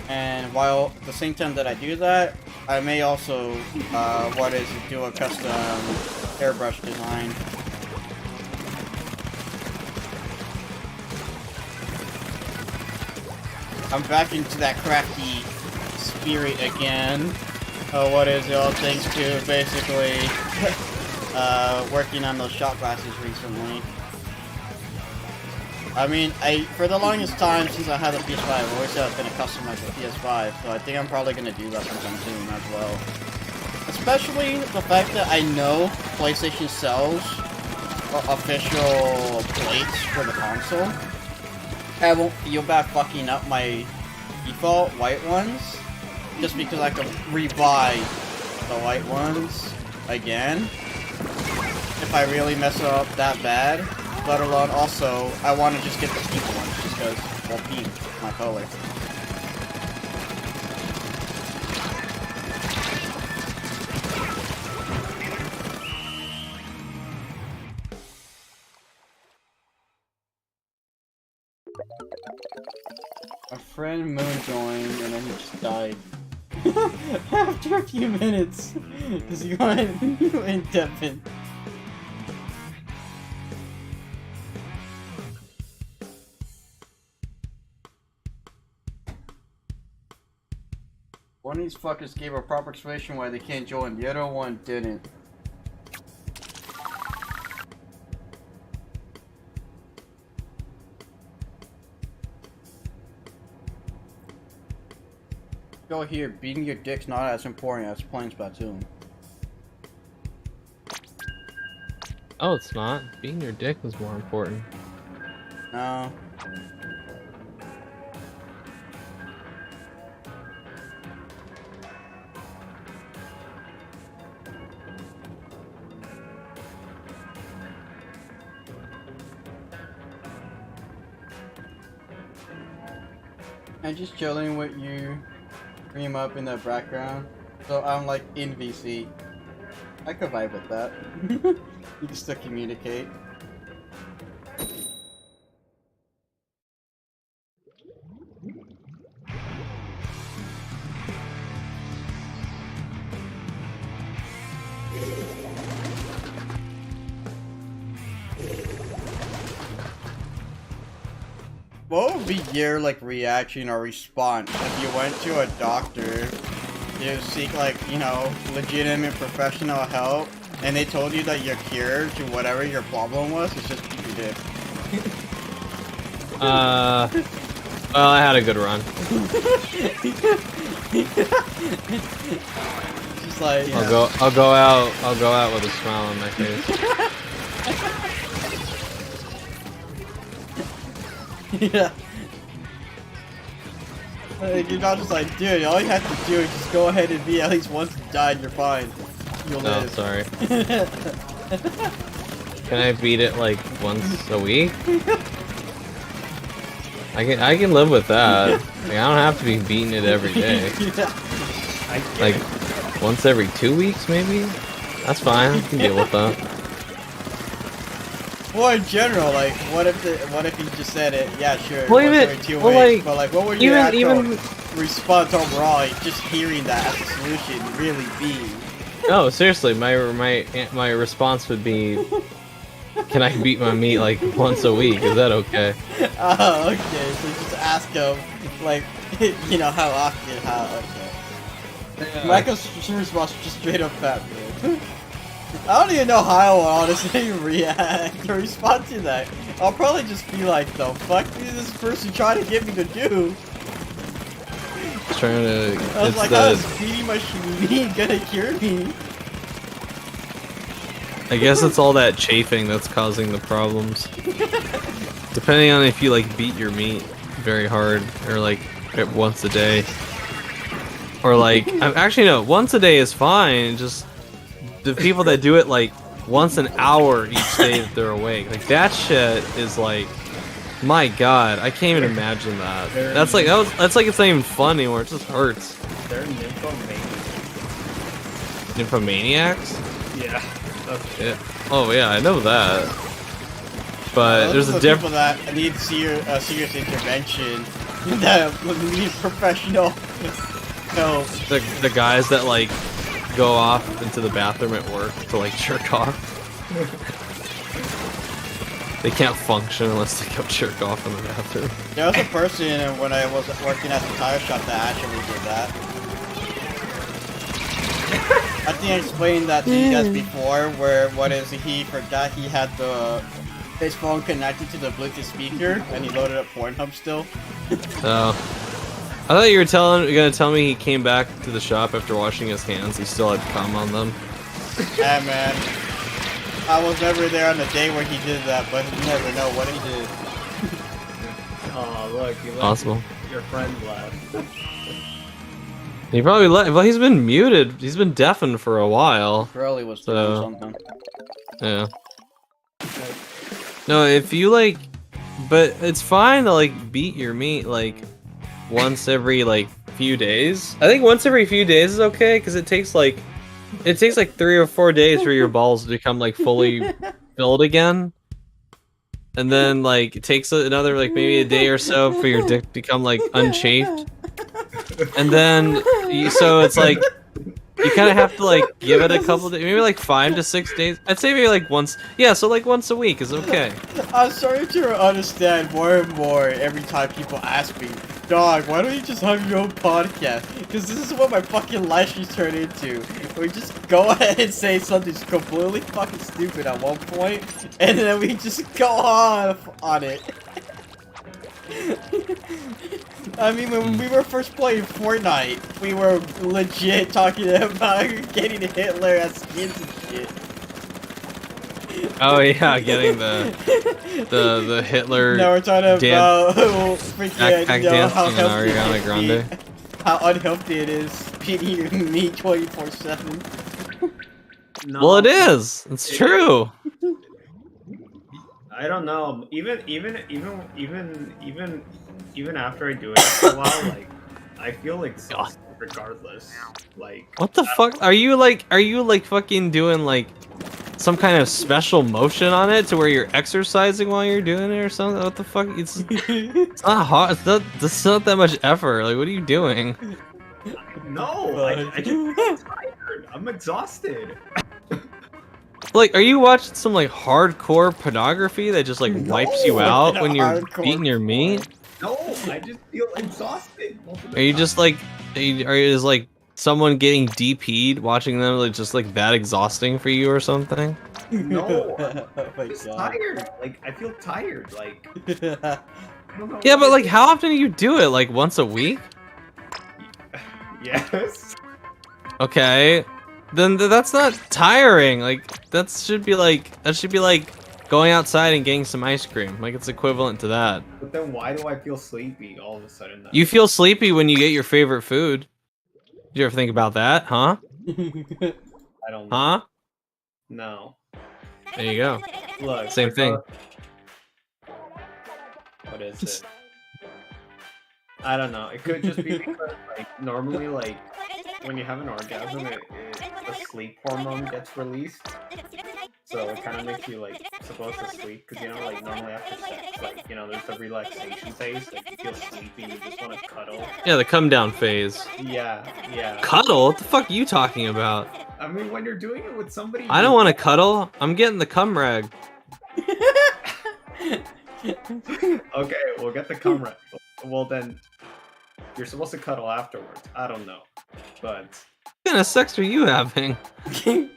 Speaker 1: And while at the same time that I do that, I may also, do a custom airbrush design. I'm back into that crafty spirit again. All thanks to basically working on those shot glasses recently. I mean, for the longest time since I had the PS5, I always said I was going to customize the PS5, so I think I'm probably going to do that sometime soon as well. Especially the fact that I know PlayStation sells official plates for the console. I won't feel bad fucking up my default white ones, just because I can rebuy the white ones again if I really mess it up that bad. Let alone also, I want to just get the pink ones just because, well, pink, my color. My friend Moon joined and then he just died. After for a few minutes. Because you went Devin. One of these fuckers gave a proper explanation why they can't join, the other one didn't. Go here, beating your dick's not as important as playing Splatoon.
Speaker 2: Oh, it's not. Beating your dick was more important.
Speaker 1: No. I'm just chilling with you, stream up in the background, so I'm like in VC. I could vibe with that. You can still communicate. What would be your like reaction or response if you went to a doctor to seek like, you know, legitimate professional help and they told you that your cure to whatever your problem was is just beat your dick?
Speaker 2: Well, I had a good run.
Speaker 1: Just like
Speaker 2: I'll go out with a smile on my face.
Speaker 1: Yeah. Like, you're not just like, dude, all you have to do is just go ahead and be at least once died, you're fine. You'll
Speaker 2: No,
Speaker 1: live.
Speaker 2: sorry. Can I beat it like once a week? I can live with that. Like, I don't have to be beating it every day.
Speaker 1: Yeah.
Speaker 2: Like once every 2 weeks, maybe. That's fine. I can deal with that.
Speaker 1: Well, in general, like, what if you just said it? Yeah, sure.
Speaker 2: Well,
Speaker 1: once
Speaker 2: even-
Speaker 1: every 2
Speaker 2: well,
Speaker 1: weeks,
Speaker 2: like,
Speaker 1: but like, what would your
Speaker 2: even
Speaker 1: response overall? Like, just hearing that as a solution really be?
Speaker 2: no, seriously, my response would be, can I beat my meat like once a week? Is that okay?
Speaker 1: Oh, okay. So just ask him, like, you know, how often? Okay. Michael's response was just straight up fat, bro. I don't even know how I will honestly react or respond to that. I'll probably just be like, the fuck is this person trying to get me to do?
Speaker 2: Trying to.
Speaker 1: I was like, how is beating my meat gonna cure me?
Speaker 2: I guess it's all that chafing that's causing the problems. Depending on if you like beat your meat very hard or like once a day, or like actually no, once a day is fine. Just the people that do it like once an hour each day that they're awake, like that shit is like, my god, I can't even imagine that. That's like that's like it's not even fun anymore. It just hurts.
Speaker 3: They're nymphomaniacs.
Speaker 2: Nymphomaniacs?
Speaker 3: Yeah.
Speaker 2: Yeah. Oh yeah, I know that. But there's
Speaker 1: Those
Speaker 2: a
Speaker 1: are the people
Speaker 2: difference.
Speaker 1: that need serious intervention. That need professional help.
Speaker 2: The guys that like go off into the bathroom at work to like jerk off. They can't function unless they go jerk off in the bathroom.
Speaker 1: There was a person when I was working at the tire shop that actually did that. I think I explained that to you guys before, where he forgot he had his phone connected to the Bluetooth speaker and he loaded up Pornhub still.
Speaker 2: Oh. I thought you were gonna tell me he came back to the shop after washing his hands. He still had cum on them.
Speaker 1: Yeah, man. I was never there on the day where he did that, but you never know what he did.
Speaker 3: Oh, look, you let
Speaker 2: Possible.
Speaker 3: your friend left.
Speaker 2: He probably left. Well, he's been muted. He's been deafened for a while.
Speaker 1: Probably was
Speaker 2: So-
Speaker 1: doing something.
Speaker 2: Yeah. No, if you like, but it's fine to like beat your meat like once every like few days. I think once every few days is okay because it takes like 3 or 4 days for your balls to become like fully filled again, and then like it takes another like maybe a day or so for your dick to become like unchafed, and then so it's like You kind of have to like give it a couple days, maybe like 5 to 6 days. I'd say maybe like once. Yeah, so like once a week is okay.
Speaker 1: I'm starting to understand more and more every time people ask me, dog, why don't you just have your own podcast? Because this is what my fucking life should turn into. We just go ahead and say something completely fucking stupid at one point, and then we just go on it. I mean, when we were first playing Fortnite, we were legit talking about getting Hitler as skins and shit.
Speaker 2: Oh yeah, getting the Hitler.
Speaker 1: Now we're talking about
Speaker 2: backpack
Speaker 1: freaking, you know, how
Speaker 2: dancing and
Speaker 1: healthy
Speaker 2: Ariana
Speaker 1: it
Speaker 2: Grande.
Speaker 1: is, how unhealthy it is beating me 24/7.
Speaker 3: No,
Speaker 2: Well, it is. It's true.
Speaker 3: I don't know. Even after I do it for a while, like I feel exhausted regardless. Like
Speaker 2: What the fuck? Are you like fucking doing like some kind of special motion on it to where you're exercising while you're doing it or something? What the fuck? It's not hard. It's not that much effort. Like, what are you doing?
Speaker 3: No, I just feel tired. I'm exhausted.
Speaker 2: Like, are you watching some like hardcore pornography that just like wipes you out when you're
Speaker 1: hardcore
Speaker 2: eating your meat?
Speaker 3: No, I just feel exhausted.
Speaker 2: Are you just like, is like someone getting DP'd watching them like just like that exhausting for you or something?
Speaker 3: No,
Speaker 1: Oh my
Speaker 3: I'm just
Speaker 1: God.
Speaker 3: tired. Like I feel tired. Like I don't know
Speaker 2: Yeah,
Speaker 3: what
Speaker 2: but
Speaker 3: it
Speaker 2: like,
Speaker 3: is.
Speaker 2: how often do you do it? Like once a week?
Speaker 3: Yes.
Speaker 2: Okay, then that's not tiring. Like that should be like going outside and getting some ice cream. Like it's equivalent to that.
Speaker 3: But then why do I feel sleepy all of a sudden?
Speaker 2: You feel sleepy when you get your favorite food. Did you ever think about that? Huh?
Speaker 3: I don't know.
Speaker 2: Huh?
Speaker 3: No.
Speaker 2: There you go.
Speaker 3: Look.
Speaker 2: Same thing.
Speaker 3: What is it? I don't know. It could just be because, like, normally, like, when you have an orgasm, the sleep hormone gets released. So it kind of makes you, like, supposed to sleep. Because, you know, like, normally after sex, like, you know, there's the relaxation phase. Like, you feel sleepy, you just want to cuddle.
Speaker 2: Yeah, the come down phase.
Speaker 3: Yeah, yeah.
Speaker 2: Cuddle? What the fuck are you talking about?
Speaker 3: I mean, when you're doing it with somebody...
Speaker 2: I don't want to cuddle. I'm getting the cum rag.
Speaker 3: Okay, we'll get the camera. Well, then, you're supposed to cuddle afterwards. I don't know. But...
Speaker 2: What kind of sex are you having?
Speaker 3: I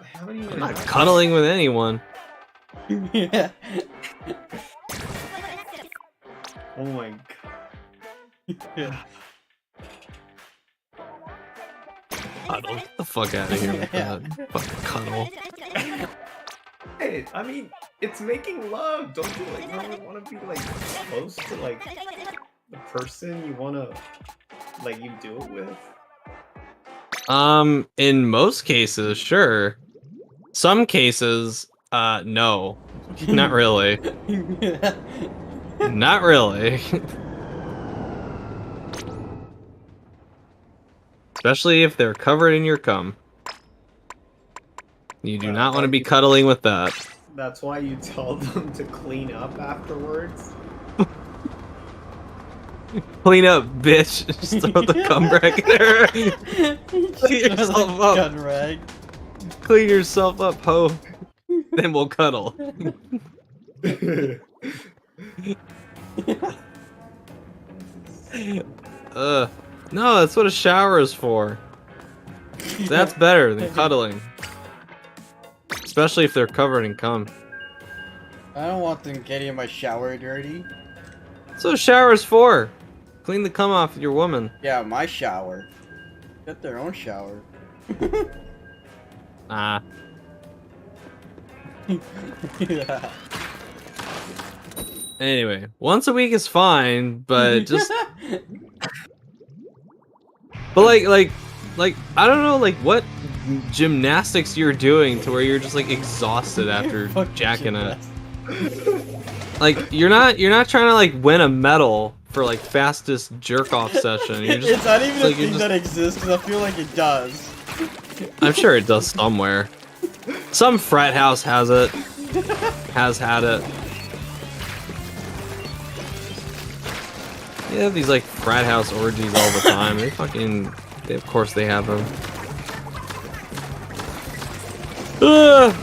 Speaker 3: haven't even...
Speaker 2: I'm not cuddling with anyone.
Speaker 1: Yeah.
Speaker 3: Oh my god.
Speaker 2: Cuddle. Get the fuck out of here with that. Fucking cuddle.
Speaker 3: Hey, I mean, it's making love. Don't you like normally want to be like close to like the person you want to like you do it with?
Speaker 2: In most cases, sure. Some cases, no. Not really. Not really. Especially if they're covered in your cum. You do not want to be cuddling with that.
Speaker 3: That's why you tell them to clean up afterwards.
Speaker 2: Clean up, bitch. Just throw the cum rag in there. Clean yourself up.
Speaker 1: Gun rag.
Speaker 2: Clean yourself up, ho. Then we'll cuddle. No, that's what a shower is for. That's better than cuddling. Especially if they're covered in cum.
Speaker 1: I don't want them getting my shower dirty.
Speaker 2: That's what a shower is for. Clean the cum off your woman.
Speaker 1: Yeah, my shower. Get their own shower.
Speaker 2: Nah.
Speaker 1: Yeah.
Speaker 2: Anyway, once a week is fine, but just... But like, I don't know, like, what gymnastics you're doing to where you're just, like, exhausted after
Speaker 1: Fuck
Speaker 2: jacking it.
Speaker 1: gymnastics.
Speaker 2: Like, you're not trying to, like, win a medal for, like, fastest jerk-off session. You're just,
Speaker 1: It's not even
Speaker 2: like,
Speaker 1: a thing that exists, because I feel like it does.
Speaker 2: I'm sure it does somewhere. Some frat house has it. Has had it. They have these like frat house orgies all the time. They fucking Of course they have them. Ugh,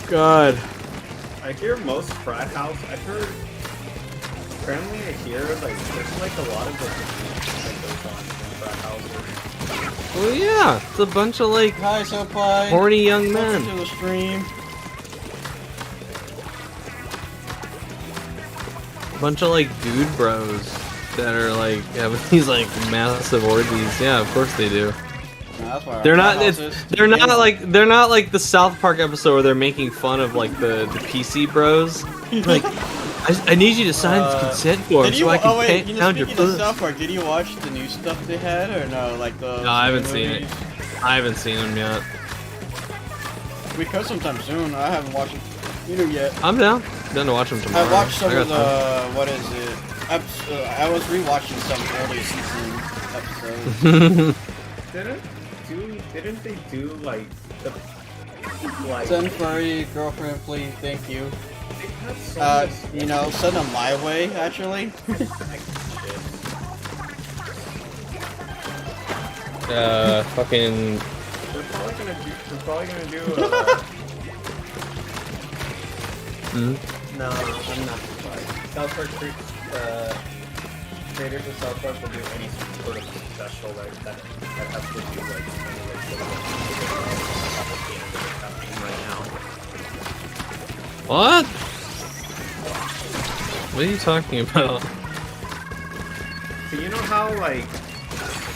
Speaker 2: God.
Speaker 3: I hear most frat house. I've heard. Apparently, I hear like there's like a lot of abuse that goes on in frat houses.
Speaker 2: Well, yeah, it's a bunch of like
Speaker 1: Hi, Senpai.
Speaker 2: horny young
Speaker 1: Welcome
Speaker 2: men.
Speaker 1: to the stream.
Speaker 2: A bunch of like dude bros that are like having these like massive orgies. Yeah, of course they do.
Speaker 1: No, that's why our
Speaker 2: They're not.
Speaker 1: frat
Speaker 2: It's,
Speaker 1: house is
Speaker 2: they're not
Speaker 1: amazing.
Speaker 2: like they're not like the South Park episode where they're making fun of like the PC bros. Like, I need you to sign this consent form
Speaker 1: Did you?
Speaker 2: so I can
Speaker 1: Oh wait,
Speaker 2: pay
Speaker 1: you know,
Speaker 2: pound your
Speaker 1: speaking of
Speaker 2: puss.
Speaker 1: South Park, did you watch the new stuff they had or no? Like the.
Speaker 2: No, I haven't seen it.
Speaker 1: movies?
Speaker 2: I haven't seen them yet.
Speaker 1: We could sometime soon. I haven't watched it either yet.
Speaker 2: I'm down. Done to watch them tomorrow.
Speaker 1: I watched some
Speaker 2: got
Speaker 1: of
Speaker 2: time.
Speaker 1: the what is it? I was rewatching some early season episodes.
Speaker 3: Didn't they do like the like?
Speaker 1: Send furry girlfriend, please. Thank you.
Speaker 3: They had so many
Speaker 1: You know, send them my way actually.
Speaker 2: Fucking.
Speaker 3: They're probably gonna do. No, I'm not surprised. South Park creators of South Park will do any sort of special that has to do like kind of like sort of happening right now.
Speaker 2: What? What are you talking about?
Speaker 3: So you know how like.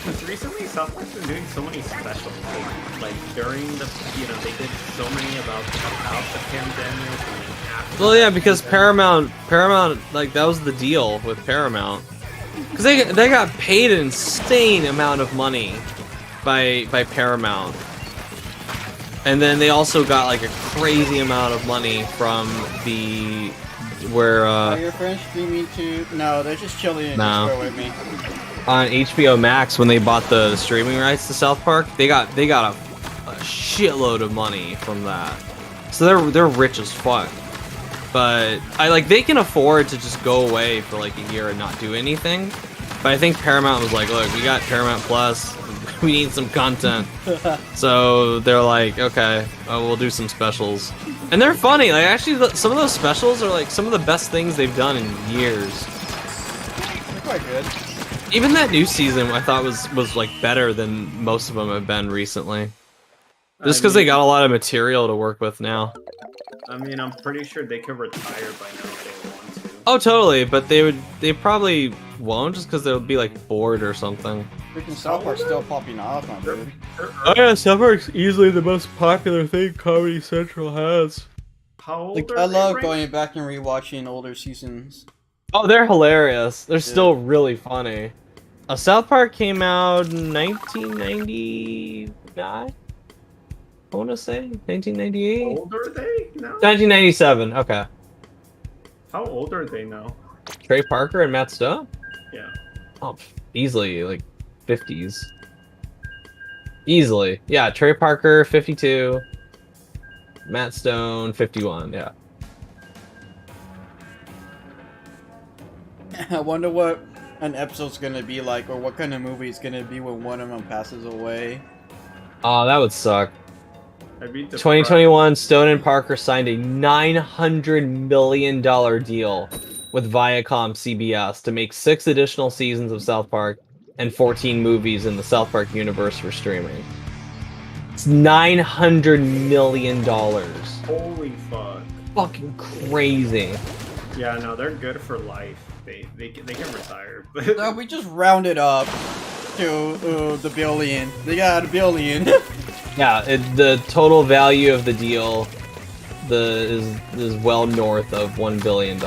Speaker 3: Because recently South Park's been doing so many specials, like during the, they did so many about the pandemic and then after.
Speaker 2: Well, yeah, because Paramount, like that was the deal with Paramount, because they got paid an insane amount of money by Paramount, and then they also got like a crazy amount of money from the
Speaker 1: Are your friends streaming too? No, they're just chilling in
Speaker 2: No.
Speaker 1: Discord with me.
Speaker 2: on HBO Max when they bought the streaming rights to South Park, they got a shitload of money from that. So they're rich as fuck. But they can afford to just go away for like a year and not do anything. But I think Paramount was like, look, we got Paramount Plus, we need some content. So they're like, okay, we'll do some specials. And they're funny. Like actually, some of those specials are like some of the best things they've done in years.
Speaker 1: They're quite good.
Speaker 2: Even that new season, I thought was like better than most of them have been recently. Just because they got a lot of material to work with now.
Speaker 3: I mean, I'm pretty sure they could retire by now if they want to.
Speaker 2: Oh, totally, but they probably won't just because they'll be like bored or something.
Speaker 1: Freaking South Park's still popping off, my dude.
Speaker 2: Oh yeah, South Park's easily the most popular thing Comedy Central has.
Speaker 3: How old
Speaker 1: Like,
Speaker 3: are
Speaker 1: I
Speaker 3: they
Speaker 1: love
Speaker 3: right
Speaker 1: going back and rewatching older seasons.
Speaker 2: Oh, they're hilarious. They're still really funny. South Park came out in 1999. I want to say 1998.
Speaker 3: How old are they now?
Speaker 2: 1997. Okay.
Speaker 3: How old are they now?
Speaker 2: Trey Parker and Matt Stone.
Speaker 3: Yeah.
Speaker 2: Oh, easily like 50s. Easily, yeah. Trey Parker 52. Matt Stone 51. Yeah.
Speaker 1: I wonder what an episode's gonna be like, or what kind of movie it's gonna be when one of them passes away.
Speaker 2: Oh, that would suck.
Speaker 3: I'd be depressed.
Speaker 2: 2021, Stone and Parker signed a $900 million deal with Viacom CBS to make 6 additional seasons of South Park and 14 movies in the South Park universe for streaming. It's $900 million.
Speaker 3: Holy fuck.
Speaker 2: Fucking crazy.
Speaker 3: Yeah, no, they're good for life. They can retire.
Speaker 1: So we just rounded up to the billion. They got $1 billion.
Speaker 2: Yeah, the total value of the deal is well north of $1 billion.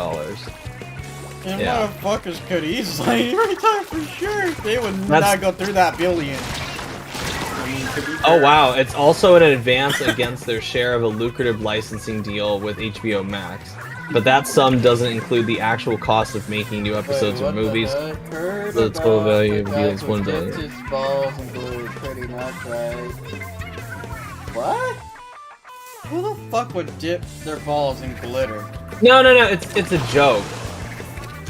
Speaker 1: And
Speaker 2: Yeah.
Speaker 1: motherfuckers could easily retire for sure. They would
Speaker 2: That's-
Speaker 1: not go through that $1 billion.
Speaker 3: I mean, to be
Speaker 2: Oh
Speaker 3: fair,
Speaker 2: wow, it's also an advance against their share of a lucrative licensing deal with HBO Max. But that sum doesn't include the actual cost of making new episodes
Speaker 1: Wait,
Speaker 2: of
Speaker 1: what
Speaker 2: movies.
Speaker 1: The heck? Heard
Speaker 2: The total
Speaker 1: about
Speaker 2: value of
Speaker 1: the
Speaker 2: the deal
Speaker 1: guy
Speaker 2: is
Speaker 1: who
Speaker 2: $1
Speaker 1: dipped
Speaker 2: billion.
Speaker 1: his balls in glue, pretty much, right? What? Who the fuck would dip their balls in glitter?
Speaker 2: No, it's a joke.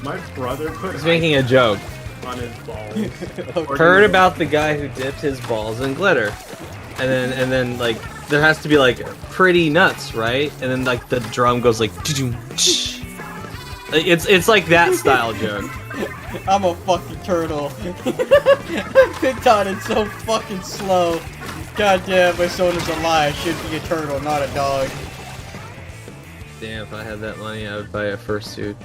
Speaker 3: my brother put
Speaker 2: He's making a joke.
Speaker 3: on his balls.
Speaker 2: Heard about the guy who dipped his balls in glitter, and then like there has to be like pretty nuts, right? And then like the drum goes like, it's like that style joke.
Speaker 1: I'm a fucking turtle. Picked on it so fucking slow. Goddamn, my son is alive. Should be a turtle, not a dog.
Speaker 2: Damn, if I had that money, I would buy a fursuit.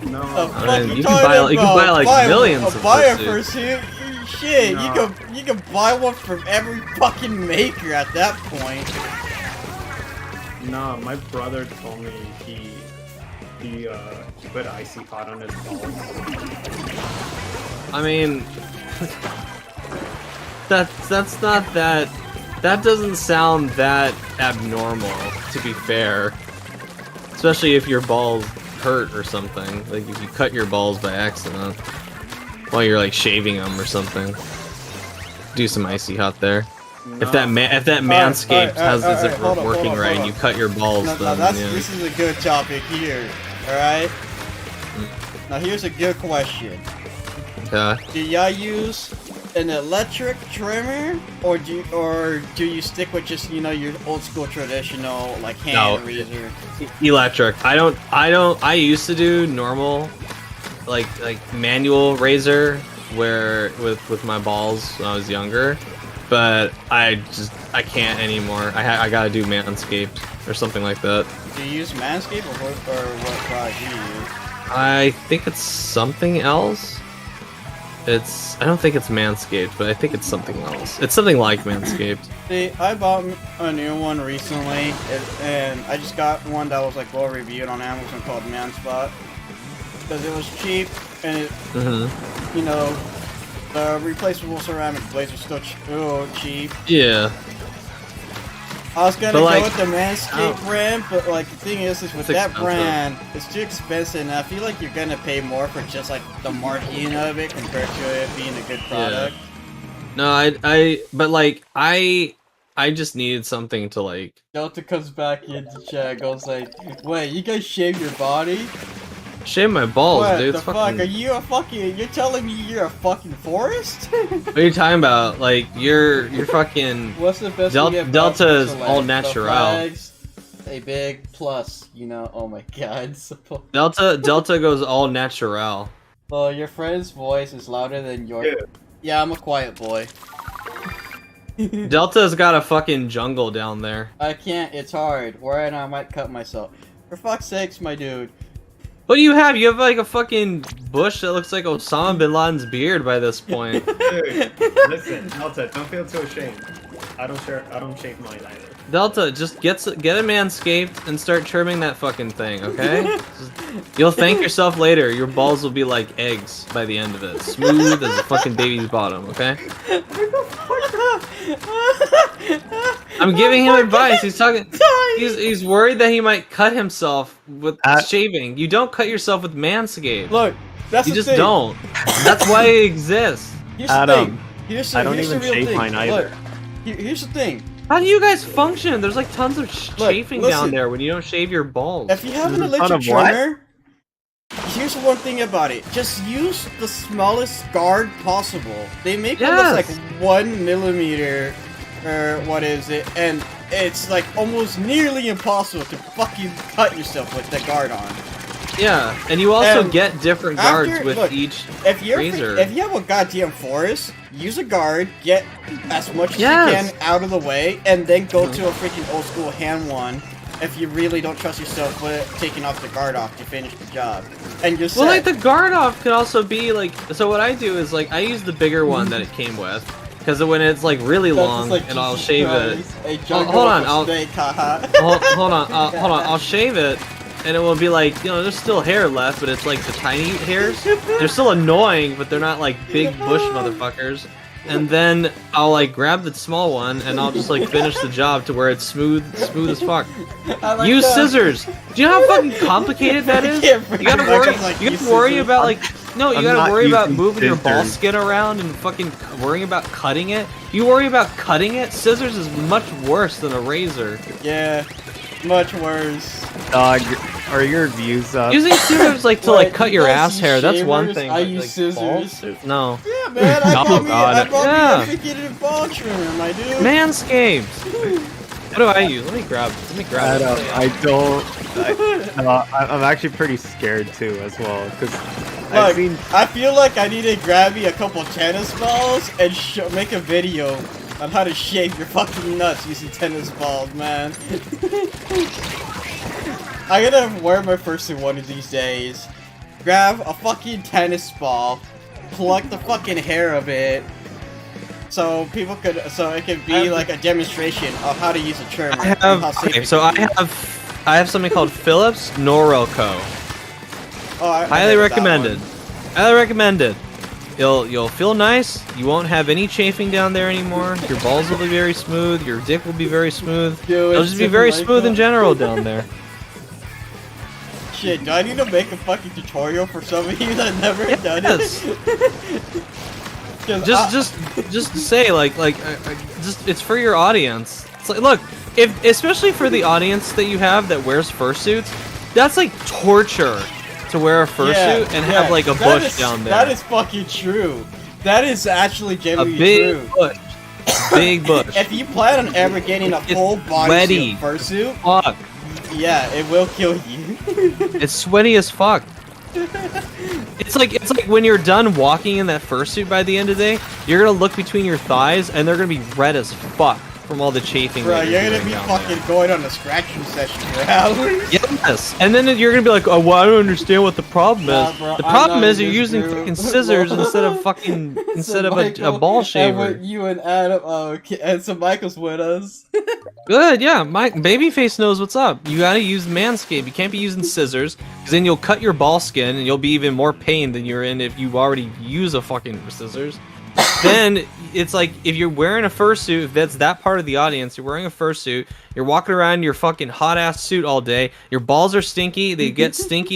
Speaker 3: No.
Speaker 2: I mean, you can buy like millions of
Speaker 1: buy a
Speaker 2: fursuits.
Speaker 1: fursuit. Shit,
Speaker 3: No.
Speaker 1: you can buy one from every fucking maker at that point.
Speaker 3: No, my brother told me he put icy hot on his balls.
Speaker 2: I mean, that's not that. That doesn't sound that abnormal, to be fair. Especially if your balls hurt or something. Like if you cut your balls by accident while you're like shaving them or something. Do some icy hot there.
Speaker 3: No.
Speaker 2: If that Manscaped isn't working right and you cut your balls,
Speaker 1: No,
Speaker 2: then yeah.
Speaker 1: this is a good topic here. All right. Now here's a good question.
Speaker 2: Yeah.
Speaker 1: Do y'all use an electric trimmer, or do you stick with just your old school traditional like hand razor?
Speaker 2: Electric. I used to do normal, like manual razor where with my balls when I was younger, but I can't anymore. I gotta do Manscaped or something like that.
Speaker 1: Do you use Manscaped or what product do you use?
Speaker 2: I think it's something else. I don't think it's Manscaped, but I think it's something else. It's something like Manscaped.
Speaker 1: See, I bought a new one recently, and I just got one that was like well reviewed on Amazon called Manspot because it was cheap and it, the replaceable ceramic blades are still cheap.
Speaker 2: Yeah.
Speaker 1: I was gonna go with the Manscaped
Speaker 2: Oh.
Speaker 1: brand, but like the thing is with that
Speaker 2: expensive.
Speaker 1: brand, it's too expensive, and I feel like you're gonna pay more for just like the marketing of it compared to it being a good product.
Speaker 2: No, but like I just needed something to like.
Speaker 1: Delta comes back into chat, goes like, "Wait, you guys shave your body?
Speaker 2: Shave my balls,
Speaker 1: What
Speaker 2: dude.
Speaker 1: the
Speaker 2: It's
Speaker 1: fuck?
Speaker 2: fucking...
Speaker 1: Are you a fucking? You're telling me you're a fucking forest?
Speaker 2: What are you talking about? Like you're fucking.
Speaker 1: What's the best?
Speaker 2: Delta is all natural.
Speaker 1: A big plus, Oh my god.
Speaker 2: Delta goes all natural.
Speaker 1: Well, your friend's voice is louder than your.
Speaker 3: Yeah.
Speaker 1: Yeah, I'm a quiet boy.
Speaker 2: Delta's got a fucking jungle down there.
Speaker 1: I can't. It's hard. Where I might cut myself. For fuck's sakes, my dude.
Speaker 2: What do you have? You have like a fucking bush that looks like Osama bin Laden's beard by this point.
Speaker 3: Dude, listen, Delta, don't feel too ashamed. I don't shave mine either.
Speaker 2: Delta, just get a Manscaped and start trimming that fucking thing, okay? You'll thank yourself later. Your balls will be like eggs by the end of it. Smooth as a fucking baby's bottom, okay? I'm giving him advice. He's talking. He's worried that he might cut himself with shaving. You don't cut yourself with Manscaped.
Speaker 1: Look, that's
Speaker 2: You
Speaker 1: the
Speaker 2: just
Speaker 1: thing.
Speaker 2: don't. That's why it exists.
Speaker 1: Here's the
Speaker 5: Adam,
Speaker 1: thing.
Speaker 5: I don't
Speaker 1: here's the
Speaker 5: even
Speaker 1: real
Speaker 5: shave
Speaker 1: thing.
Speaker 5: mine either.
Speaker 1: Look, here's the thing.
Speaker 2: How do you guys function? There's like tons of chafing down
Speaker 1: listen.
Speaker 2: there when you don't shave your balls.
Speaker 1: If you have an
Speaker 5: There's a ton
Speaker 1: electric
Speaker 5: of what?
Speaker 1: trimmer, here's one thing about it. Just use the smallest guard possible. They make one that's like 1 millimeter, or what is it? And it's like almost nearly impossible to fucking cut yourself with the guard on.
Speaker 2: Yeah, and you also
Speaker 1: And
Speaker 2: get different guards
Speaker 1: after-
Speaker 2: with
Speaker 1: look,
Speaker 2: each
Speaker 1: If you're
Speaker 2: razor.
Speaker 1: if you have a goddamn forest, use a guard, get as much as you
Speaker 2: Yes.
Speaker 1: can out of the way, and then go to a freaking old school hand one. If you really don't trust yourself with taking off the guard off to finish the job, and you're
Speaker 2: Well, like
Speaker 1: set.
Speaker 2: the guard off could also be like. So what I do is like I use the bigger one that it came with, because when it's like really
Speaker 1: That's
Speaker 2: long,
Speaker 1: just like
Speaker 2: and I'll
Speaker 1: Jesus
Speaker 2: shave it.
Speaker 1: Christ, a jungle
Speaker 2: hold on,
Speaker 1: with a
Speaker 2: I'll-
Speaker 1: snake, haha.
Speaker 2: Hold on, I'll shave it, and it will be like, there's still hair left, but it's like the tiny hairs. They're still annoying, but they're not like big bush motherfuckers. And then I'll like grab the small one, and I'll just like finish the job to where it's smooth as fuck.
Speaker 1: I like
Speaker 2: Use
Speaker 1: that.
Speaker 2: scissors. Do you know how fucking complicated that is?
Speaker 1: can't
Speaker 2: You gotta
Speaker 1: freaking
Speaker 2: worry.
Speaker 1: imagine, like,
Speaker 2: You
Speaker 1: use
Speaker 2: gotta worry
Speaker 1: scissors.
Speaker 2: about like. No, you
Speaker 5: I'm
Speaker 2: gotta
Speaker 5: not
Speaker 2: worry about
Speaker 5: using
Speaker 2: moving your ball
Speaker 5: scissors.
Speaker 2: skin around and fucking worrying about cutting it. You worry about cutting it. Scissors is much worse than a razor.
Speaker 1: Yeah, much worse.
Speaker 5: Dog, Are your views up?
Speaker 2: Using scissors like to like cut your
Speaker 1: Yes,
Speaker 2: ass
Speaker 1: you
Speaker 2: hair, that's
Speaker 1: shavers,
Speaker 2: one thing.
Speaker 1: I
Speaker 2: but,
Speaker 1: use
Speaker 2: like,
Speaker 1: scissors.
Speaker 2: balls? No.
Speaker 1: Yeah, man, I
Speaker 2: Oh,
Speaker 1: bought me,
Speaker 2: God.
Speaker 1: I bought
Speaker 2: Yeah.
Speaker 1: me a freaking ball trimmer, my dude.
Speaker 2: Manscaped. What do I use? Let me grab it.
Speaker 5: I'm actually pretty scared too as well because
Speaker 1: Look,
Speaker 5: I've seen.
Speaker 1: I feel like I need to grab me a couple tennis balls and make a video on how to shave your fucking nuts using tennis balls, man. I'm gonna wear my fursuit one of these days. Grab a fucking tennis ball, pluck the fucking hair of it, so people could, so it could be like a demonstration of how to use a trimmer.
Speaker 2: I
Speaker 1: and
Speaker 2: have
Speaker 1: how safe
Speaker 2: okay,
Speaker 1: it
Speaker 2: so
Speaker 1: can
Speaker 2: I
Speaker 1: be.
Speaker 2: have something called Philips Norelco.
Speaker 1: Oh, I
Speaker 2: Highly
Speaker 1: heard of that
Speaker 2: recommended.
Speaker 1: one.
Speaker 2: Highly recommended. You'll feel nice. You won't have any chafing down there anymore. Your balls will be very smooth. Your dick will be very smooth.
Speaker 1: Dude,
Speaker 2: It'll just be very smooth in general down there.
Speaker 1: Shit, do I need to make a fucking tutorial for some of you that never done
Speaker 2: Yes.
Speaker 1: it?
Speaker 2: Just to say, just it's for your audience. It's like, look, if especially for the audience that you have that wears fursuits, that's like torture to wear a fursuit and have like a bush down there.
Speaker 1: That is fucking true. That is actually
Speaker 2: a
Speaker 1: genuinely
Speaker 2: big
Speaker 1: true.
Speaker 2: bush. Big bush.
Speaker 1: If you plan on ever getting a full
Speaker 2: sweaty.
Speaker 1: bodysuit fursuit,
Speaker 2: Fuck.
Speaker 1: yeah, it will kill you.
Speaker 2: It's sweaty as fuck. It's like when you're done walking in that fursuit by the end of the day, you're gonna look between your thighs and they're gonna be red as fuck from all the chafing.
Speaker 1: Bro,
Speaker 2: that
Speaker 1: you're gonna
Speaker 2: doing
Speaker 1: be
Speaker 2: down
Speaker 1: fucking
Speaker 2: there.
Speaker 1: going on a scratching session for hours.
Speaker 2: Yes, and then you're gonna be like, oh, well, I don't understand what the problem
Speaker 1: Nah,
Speaker 2: is.
Speaker 1: bro,
Speaker 2: The
Speaker 1: I'm
Speaker 2: problem
Speaker 1: not
Speaker 2: is
Speaker 1: in
Speaker 2: you're
Speaker 1: this
Speaker 2: using
Speaker 1: group.
Speaker 2: fucking scissors instead of fucking a
Speaker 1: Michael,
Speaker 2: ball
Speaker 1: and
Speaker 2: shaver.
Speaker 1: with you and Adam, and so Michael's with us.
Speaker 2: Good, yeah. Babyface knows what's up. You gotta use Manscaped. You can't be using scissors, because then you'll cut your ball skin and you'll be even more pain than you're in if you already use a fucking scissors. Then it's like if you're wearing a fursuit, if that's that part of the audience, you're wearing a fursuit, you're walking around in your fucking hot ass suit all day, your balls are stinky, they get stink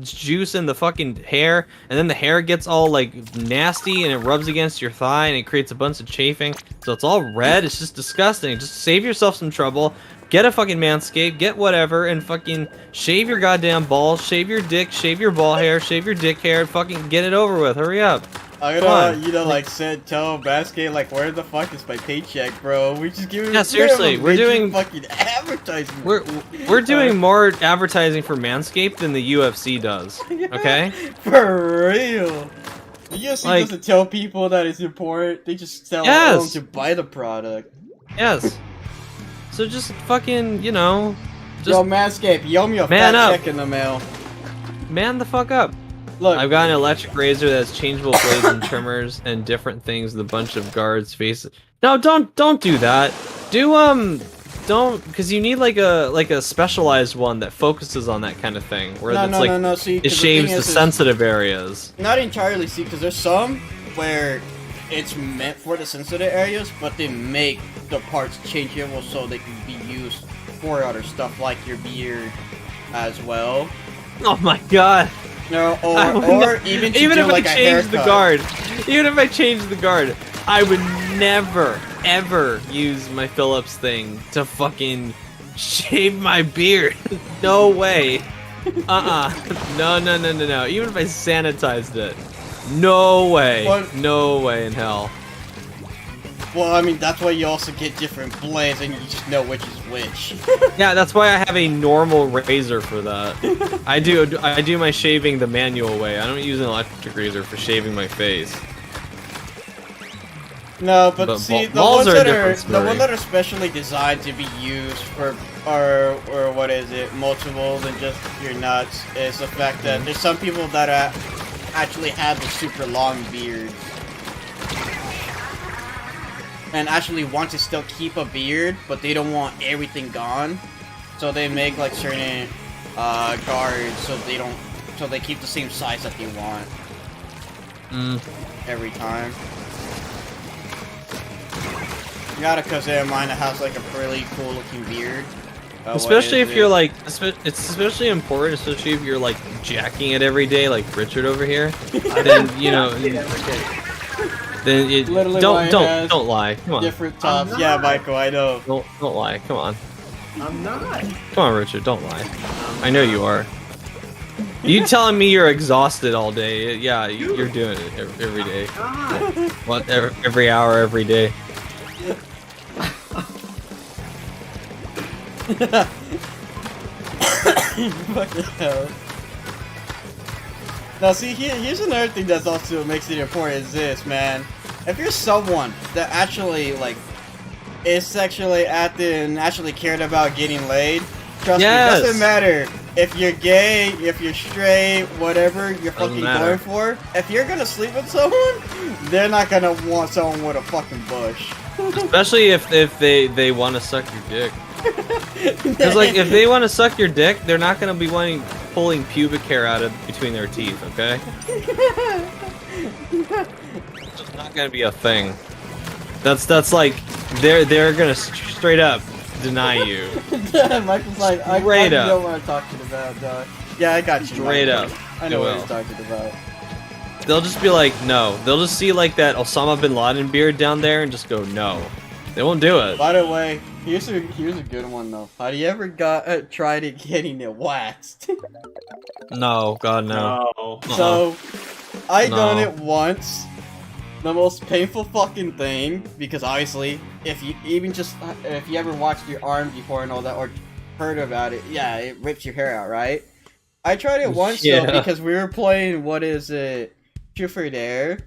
Speaker 2: juice in the fucking hair, and then the hair gets all like nasty and it rubs against your thigh and it creates a bunch of chafing. So it's all red, it's just disgusting. Just save yourself some trouble. Get a fucking Manscaped, get whatever, and fucking shave your goddamn balls, shave your dick, shave your ball hair, shave your dick hair, and fucking get it over with. Hurry up.
Speaker 1: I'm gonna, tell Basket, like, where the fuck is my paycheck, bro? We just give him.
Speaker 2: Yeah, seriously, we're doing
Speaker 1: fucking advertising.
Speaker 2: We're doing more advertising for Manscaped than the UFC does. Okay?
Speaker 1: For real. The UFC doesn't tell people that it's important. They just tell them to buy the product.
Speaker 2: Yes. So just fucking,
Speaker 1: Yo, Manscaped, you owe me a
Speaker 2: man
Speaker 1: fat
Speaker 2: up.
Speaker 1: check in the mail.
Speaker 2: Man the fuck up.
Speaker 1: Look,
Speaker 2: I've got an electric razor that's changeable blades and trimmers and different things with a bunch of guards, faces. No, don't do that. Don't, because you need like a specialized one that focuses on that kind of thing, where
Speaker 1: no. See,
Speaker 2: it shaves the sensitive areas.
Speaker 1: Not entirely, see, because there's some where it's meant for the sensitive areas, but they make the parts changeable so they can be used for other stuff like your beard as well.
Speaker 2: Oh my god.
Speaker 1: No, or even
Speaker 2: if
Speaker 1: like
Speaker 2: I change the guard, even if I change the guard, I would never ever use my Phillips thing to fucking shave my beard. No way. No. Even if I sanitized it, no way. No way in hell.
Speaker 1: Well, I mean, that's why you also get different blades and you just know which is which.
Speaker 2: Yeah, that's why I have a normal razor for that. I do my shaving the manual way. I don't use an electric razor for shaving my face.
Speaker 1: No, but see, the
Speaker 2: balls
Speaker 1: ones
Speaker 2: are a
Speaker 1: that are
Speaker 2: different
Speaker 1: the ones that are specially designed to be used for or what is it, multiple than just your nuts, is the fact that there's some people that actually have the super long beards. And actually want to still keep a beard, but they don't want everything gone. So they make like certain guards so they keep the same size that they want. Every time. You got a cousin of mine that has like a really cool looking beard.
Speaker 2: Especially if you're like, it's especially important, especially if you're like jacking it every day, like Richard over here. Then Then it, don't lie. Come on.
Speaker 1: Different tops. Yeah, Michael, I know.
Speaker 2: Don't lie. Come on.
Speaker 3: I'm not.
Speaker 2: Come on, Richard, don't lie. I know you are. You telling me you're exhausted all day? Yeah, you're doing it every day.
Speaker 3: God.
Speaker 2: What? Every hour, every day.
Speaker 1: Fucking hell. Now see, here's another thing that's also makes it important is this, man. If you're someone that actually, like, is sexually active and actually cared about getting laid, trust me, it doesn't matter if you're gay, if you're straight, whatever you're fucking going for. If you're gonna sleep with someone, they're not gonna want someone with a fucking bush.
Speaker 2: Especially if they want to suck your dick. Because like if they want to suck your dick, they're not gonna be pulling pubic hair out of between their teeth. Okay. It's just not gonna be a thing. That's like they're gonna straight up deny you.
Speaker 1: Michael's like, I know what I'm talking about, dog. Yeah, I got you.
Speaker 2: Straight
Speaker 1: Michael.
Speaker 2: up.
Speaker 1: I know what you're talking about.
Speaker 2: They'll just be like, no. They'll just see like that Osama bin Laden beard down there and just go, no. They won't do it.
Speaker 1: By the way, here's a good one though. Have you ever tried getting it waxed?
Speaker 2: No, God no.
Speaker 3: No.
Speaker 1: So, I done it once. The most painful fucking thing, because obviously, if you ever watched your arm before and all that, or heard about it, yeah, it rips your hair out, right? I tried it once though, because we were playing, what is it, Truth or Dare,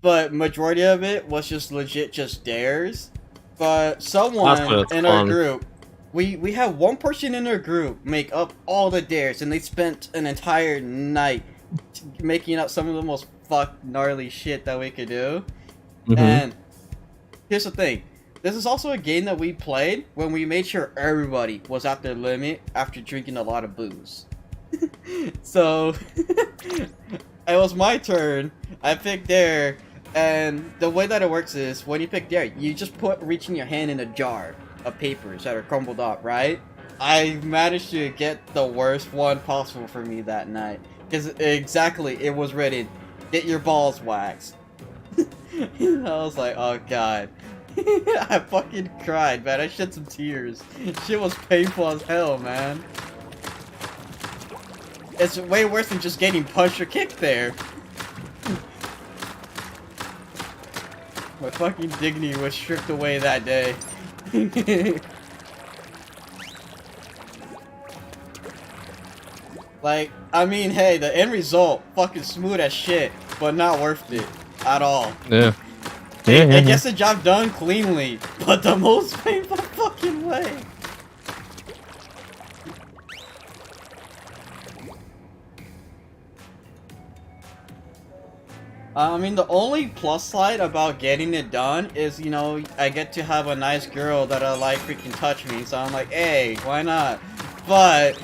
Speaker 1: but majority of it was just legit just dares. But someone in our group, we had one person in our group make up all the dares, and they spent an entire night making up some of the most gnarly shit that we could do. And here's the thing, this is also a game that we played when we made sure everybody was at their limit after drinking a lot of booze. So it was my turn. I picked Dare, and the way that it works is when you pick Dare, you just reaching your hand in a jar of papers that are crumbled up, right? I managed to get the worst one possible for me that night, because exactly it was written, get your balls waxed. I was like, oh god. I fucking cried, man. I shed some tears. Shit was painful as hell, man. It's way worse than just getting punched or kicked there. My fucking dignity was stripped away that day. Like, I mean, hey, the end result, fucking smooth as shit, but not worth it at all.
Speaker 2: Yeah.
Speaker 1: I guess the job done cleanly, but the most painful fucking way. I mean, the only plus side about getting it done is, you know, I get to have a nice girl that I like freaking touch me, so I'm like, hey, why not? But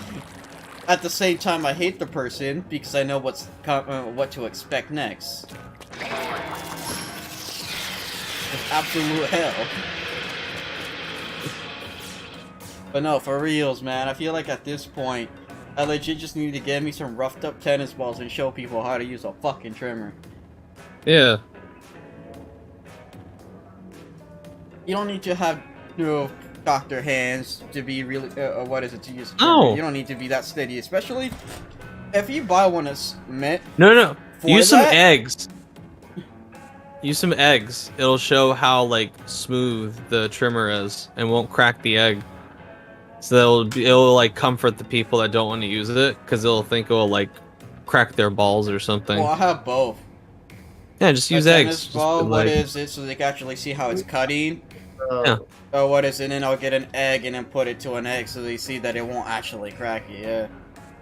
Speaker 1: at the same time, I hate the person because I know what to expect next. It's absolute hell. But no, for reals, man, I feel like at this point, I legit just need to get me some roughed up tennis balls and show people how to use a fucking trimmer.
Speaker 2: Yeah.
Speaker 1: You don't need to have, you know, doctor hands to be really, what is it, to use a trimmer.
Speaker 2: No.
Speaker 1: You don't need to be that steady, especially if you buy one that's meant.
Speaker 2: No. Use some eggs. Use some eggs. It'll show how like smooth the trimmer is and won't crack the egg. So it'll like comfort the people that don't want to use it because they'll think it'll like crack their balls or something.
Speaker 1: Well, I have both.
Speaker 2: Yeah, just use eggs.
Speaker 1: Ball, what is it, so they can actually see how it's cutting?
Speaker 2: Yeah.
Speaker 1: Oh, what is it? And then I'll get an egg and then put it to an egg so they see that it won't actually crack it. Yeah.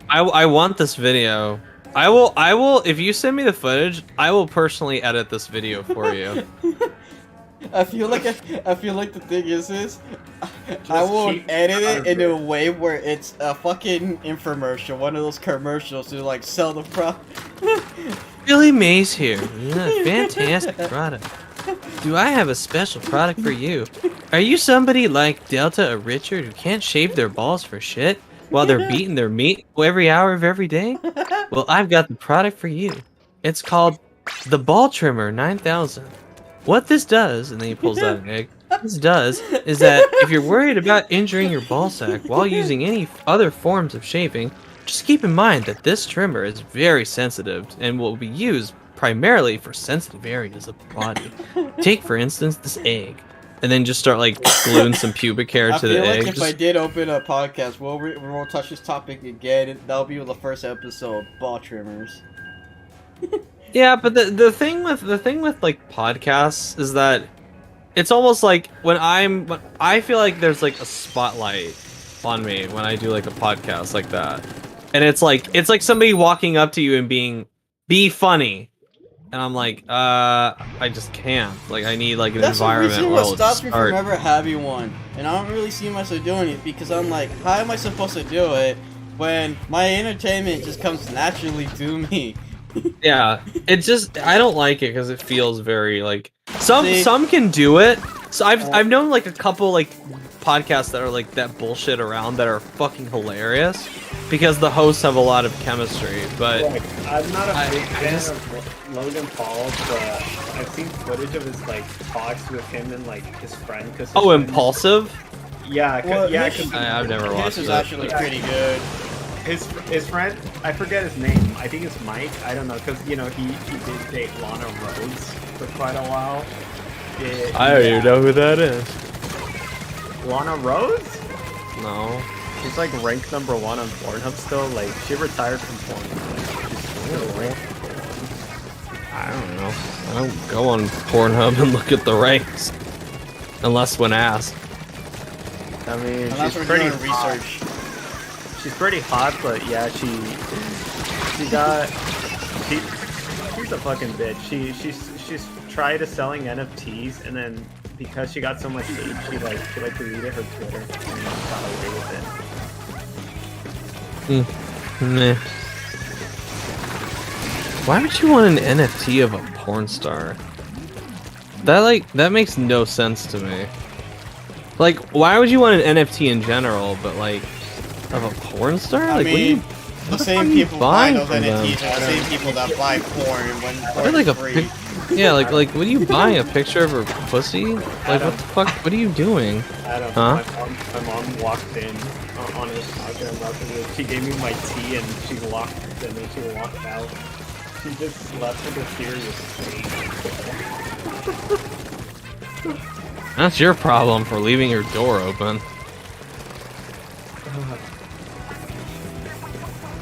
Speaker 2: I want this video. I will. If you send me the footage, I will personally edit this video for you.
Speaker 1: I feel like the thing is I will edit it in a way where it's a fucking infomercial, one of those commercials to like sell the product.
Speaker 2: Billy Mays here. Yeah, fantastic product. Do I have a special product for you? Are you somebody like Delta or Richard who can't shave their balls for shit while they're beating their meat every hour of every day? Well, I've got the product for you. It's called the Ball Trimmer 9000. What this does, and then he pulls out an egg. this does is that if you're worried about injuring your ballsack while using any other forms of shaving, just keep in mind that this trimmer is very sensitive and will be used primarily for sensitive areas of the body. Take, for instance, this egg, and then just start like gluing some pubic hair
Speaker 1: I
Speaker 2: to the
Speaker 1: feel
Speaker 2: egg.
Speaker 1: like if I did open a podcast, we'll touch this topic again. That'll be the first episode, ball trimmers.
Speaker 2: Yeah, but the thing with like podcasts is that it's almost like when I feel like there's like a spotlight on me when I do like a podcast like that. And it's like somebody walking up to you and be funny. And I'm like, I just can't. Like I need like an environment
Speaker 1: That's the
Speaker 2: where
Speaker 1: reason what stops me
Speaker 2: start.
Speaker 1: from ever having one. And I don't really see myself doing it because I'm like, how am I supposed to do it when my entertainment just comes naturally to me?
Speaker 2: Yeah, it just I don't like it because it feels very like some
Speaker 1: See?
Speaker 2: can do it. So I've known like a couple like podcasts that are like that bullshit around that are fucking hilarious because the hosts have a lot of chemistry. But
Speaker 3: Like, I'm not a big fan
Speaker 2: just-
Speaker 3: of Logan Paul, but I've seen footage of his like talks with him and like his friend. Cause his friend-
Speaker 2: Impulsive.
Speaker 3: Yeah,
Speaker 1: Well,
Speaker 3: yeah.
Speaker 1: his-
Speaker 3: 'Cause
Speaker 2: I've never watched
Speaker 1: This is
Speaker 2: it.
Speaker 1: actually pretty good.
Speaker 3: his friend, I forget his name. I think it's Mike. I don't know, because you know he did date Lana Rhodes for quite a while.
Speaker 2: I don't even know who that is.
Speaker 3: Lana Rhodes?
Speaker 2: No.
Speaker 5: She's like ranked #1 on Pornhub still. Like she retired from Pornhub. Like, she's still ranked.
Speaker 2: I don't know. I don't go on Pornhub and look at the ranks unless when asked.
Speaker 5: I mean,
Speaker 1: Unless
Speaker 5: she's
Speaker 1: we're
Speaker 5: pretty
Speaker 1: doing
Speaker 5: hot.
Speaker 1: research.
Speaker 5: She's pretty hot, but yeah, she's a fucking bitch. She's tried to selling NFTs, and then because she got so much hate, she deleted her Twitter and got away with it.
Speaker 2: Meh. Why would you want an NFT of a porn star? That makes no sense to me. Like, why would you want an NFT in general, but like of a porn star?
Speaker 1: I
Speaker 2: Like,
Speaker 1: mean, the same people buy
Speaker 2: buying
Speaker 1: those
Speaker 2: from them?
Speaker 1: NFTs are the same people that buy porn when
Speaker 2: They're
Speaker 1: porn
Speaker 2: like
Speaker 1: is
Speaker 2: a
Speaker 1: free.
Speaker 2: yeah, like what are you buying? A picture of her pussy? Like, what the fuck? What are you doing?
Speaker 3: I don't
Speaker 2: Huh?
Speaker 3: know. My mom walked in on his podcast after she gave me my tea and she locked and then she walked out. She just left with a serious face.
Speaker 2: That's your problem for leaving your door open.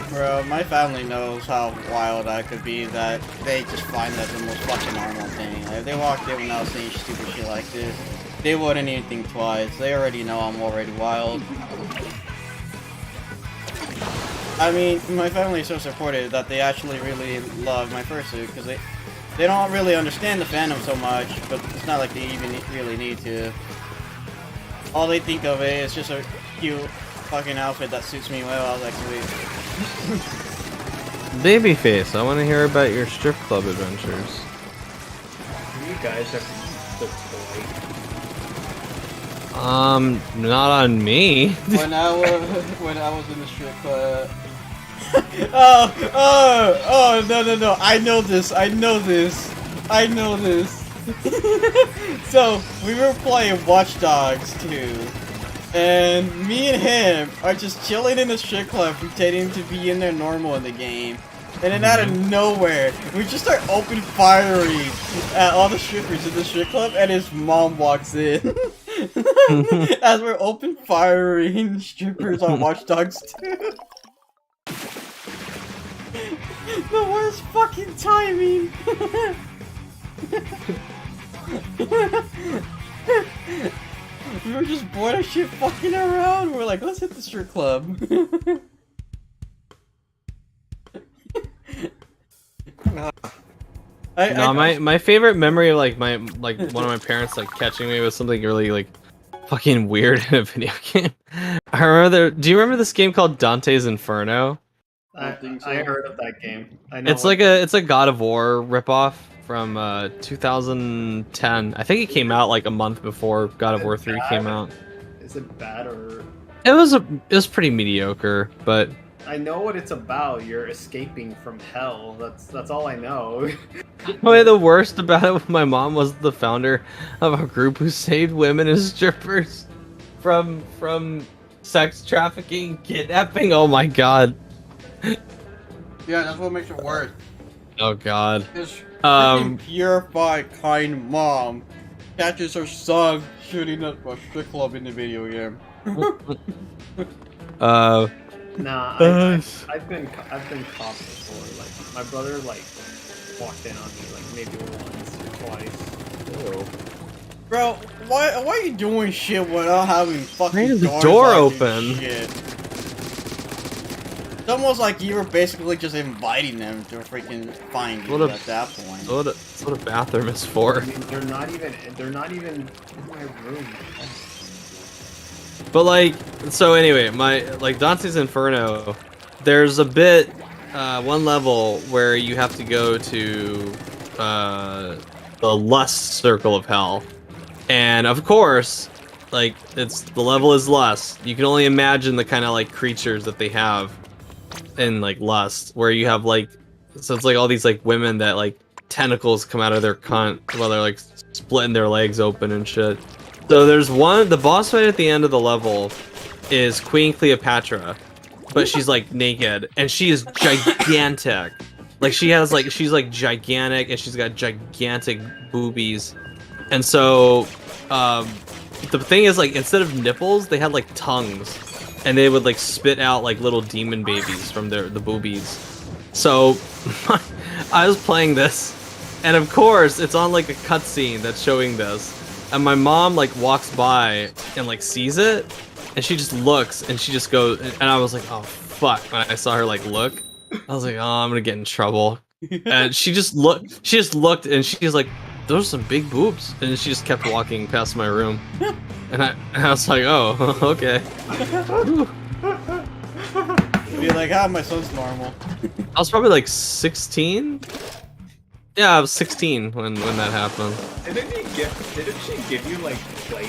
Speaker 1: Bro, my family knows how wild I could be that they just find that the most fucking normal thing. Like, if they walked in without saying stupid shit like this, they wouldn't even think twice. They already know I'm already wild. I mean, my family is so supportive that they actually really love my fursuit because they don't really understand the fandom so much, but it's not like they even really need to. All they think of it is just a cute fucking outfit that suits me well. I was like, sweet.
Speaker 2: Babyface, I want to hear about your strip club adventures.
Speaker 3: You guys have the
Speaker 2: Not on me.
Speaker 1: when I was in the strip club. No, I know this. So we were playing Watch Dogs 2, and me and him are just chilling in the strip club, pretending to be in there normal in the game. And then out of nowhere, we just start open firing at all the strippers in the strip club, and his mom walks in. As we're open firing strippers on Watch Dogs 2. The worst fucking timing. We were just bored of shit fucking around. We're like, let's hit the strip club.
Speaker 2: My favorite memory of like one of my parents like catching me with something really like fucking weird in a video game. I remember do you remember this game called Dante's Inferno?
Speaker 3: I heard of that game. I know
Speaker 2: It's like a God of War ripoff from 2010. I think it came out like a month before God of War 3 came out.
Speaker 3: Is it bad or?
Speaker 2: It was pretty mediocre, but
Speaker 3: I know what it's about. You're escaping from hell. That's all I know.
Speaker 2: Probably the worst about it with my mom was the founder of a group who saved women as strippers from sex trafficking, kidnapping. Oh my god.
Speaker 1: Yeah, that's what makes it worse.
Speaker 2: Oh god.
Speaker 1: This
Speaker 2: Um,
Speaker 1: freaking purified, kind mom catches her son shooting up a strip club in the video game.
Speaker 3: Nah, I've been caught before. Like my brother like walked in on me like maybe once or twice.
Speaker 1: Bro, why are you doing shit without having fucking
Speaker 2: Why is the
Speaker 1: doors
Speaker 2: door
Speaker 1: locked and
Speaker 2: open?
Speaker 1: shit? It's almost like you were basically just inviting them to freaking find you
Speaker 2: What a-
Speaker 1: at that point.
Speaker 2: that's what a bathroom is for.
Speaker 3: I mean, they're not even in my room.
Speaker 2: But like, so anyway, like Dante's Inferno, there's a bit, one level where you have to go to the lust circle of hell, and of course, like the level is lust. You can only imagine the kind of like creatures that they have in like lust, where you have like, so it's like all these like women that like tentacles come out of their cunt while they're like splitting their legs open and shit. So there's the boss fight at the end of the level is Queen Cleopatra, but she's like naked and she is gigantic. Like she's like gigantic and she's got gigantic boobies. And so the thing is, like, instead of nipples, they had like tongues, and they would like spit out like little demon babies from the boobies. So I was playing this, and of course it's on like a cutscene that's showing this. And my mom like walks by and like sees it, and she just looks and she just goes, and I was like, oh fuck, when I saw her like look, I was like, oh, I'm gonna get in trouble. And she just looked and she's like, those are some big boobs, and she just kept walking past my room. And I was like, oh, okay.
Speaker 1: Be like, ah, my son's normal.
Speaker 2: I was probably like 16. Yeah, I was 16 when that happened.
Speaker 3: Didn't she give you like plate?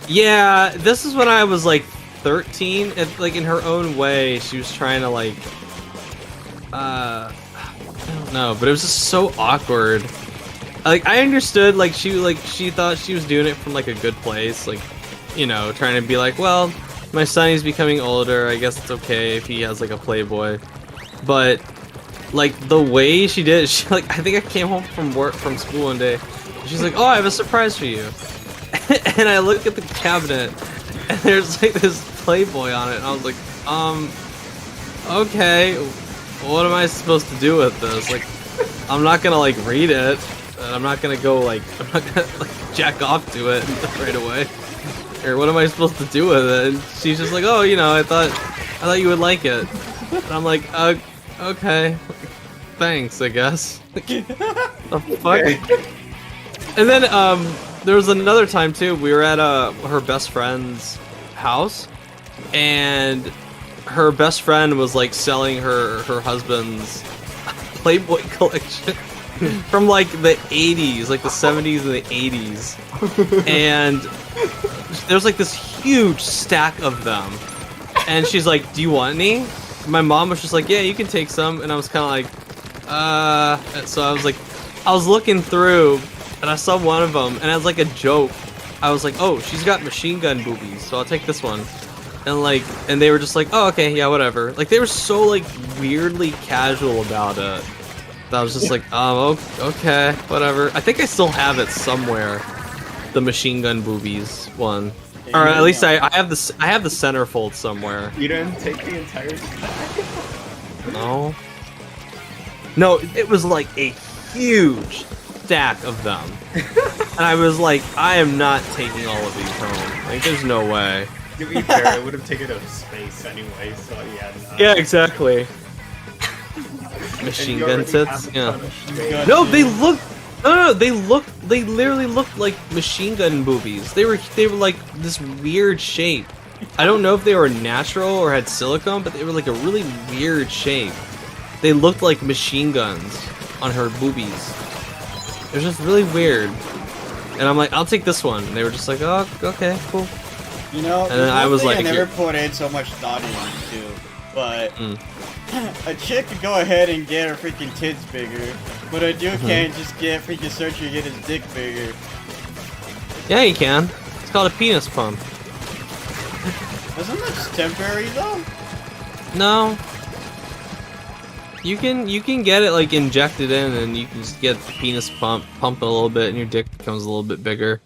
Speaker 2: Yeah, this is when I was like 13, and like in her own way, she was trying to like, I don't know, but it was just so awkward. Like, I understood, like she thought she was doing it from like a good place, like, you know, trying to be like, well, my son is becoming older, I guess it's okay if he has like a Playboy. But like the way she did it, she like, I think I came home from school one day, and she's like, oh, I have a surprise for you. And I look at the cabinet, and there's like this Playboy on it, and I was like, okay, what am I supposed to do with this? Like, I'm not gonna like read it, and I'm not gonna go like, I'm not gonna like jack off to it right away. Or what am I supposed to do with it? And she's just like, oh, you know, I thought you would like it. And I'm like, okay, thanks, I guess. The fuck? And then there was another time too. We were at her best friend's house, and her best friend was like selling her husband's Playboy collection from like the 80s, like the 70s and the 80s. And there's like this huge stack of them. And she's like, do you want any? My mom was just like, yeah, you can take some. And I was kind of like, so I was like, I was looking through, and I saw one of them, and as like a joke, I was like, oh, she's got machine gun boobies, so I'll take this one. And they were just like, oh, okay, yeah, whatever. Like, they were so like weirdly casual about it. That I was just like, okay, whatever. I think I still have it somewhere, the machine gun boobies one, or at least I have the centerfold somewhere.
Speaker 3: You didn't take the entire stack?
Speaker 2: No, it was like a huge stack of them. And I was like, I am not taking all of these home. Like, there's no way.
Speaker 3: To be fair, I would have taken it to space anyway, so yeah.
Speaker 2: Yeah, exactly. Machine gun tits? Yeah. No, they look. No, they literally looked like machine gun boobies. They were like this weird shape. I don't know if they were natural or had silicone, but they were like a really weird shape. They looked like machine guns on her boobies. It was just really weird. And I'm like, I'll take this one. And they were just like, oh, okay, cool.
Speaker 1: You know,
Speaker 2: And then I was like,
Speaker 1: I never put in so much thought into, but a chick could go ahead and get her freaking tits bigger, but a dude can't just get freaking surgery and get his dick bigger.
Speaker 2: yeah, you can. It's called a penis pump.
Speaker 1: Isn't that just temporary though?
Speaker 2: No. You can get it like injected in, and you can just get the penis pumping a little bit, and your dick becomes a little bit bigger.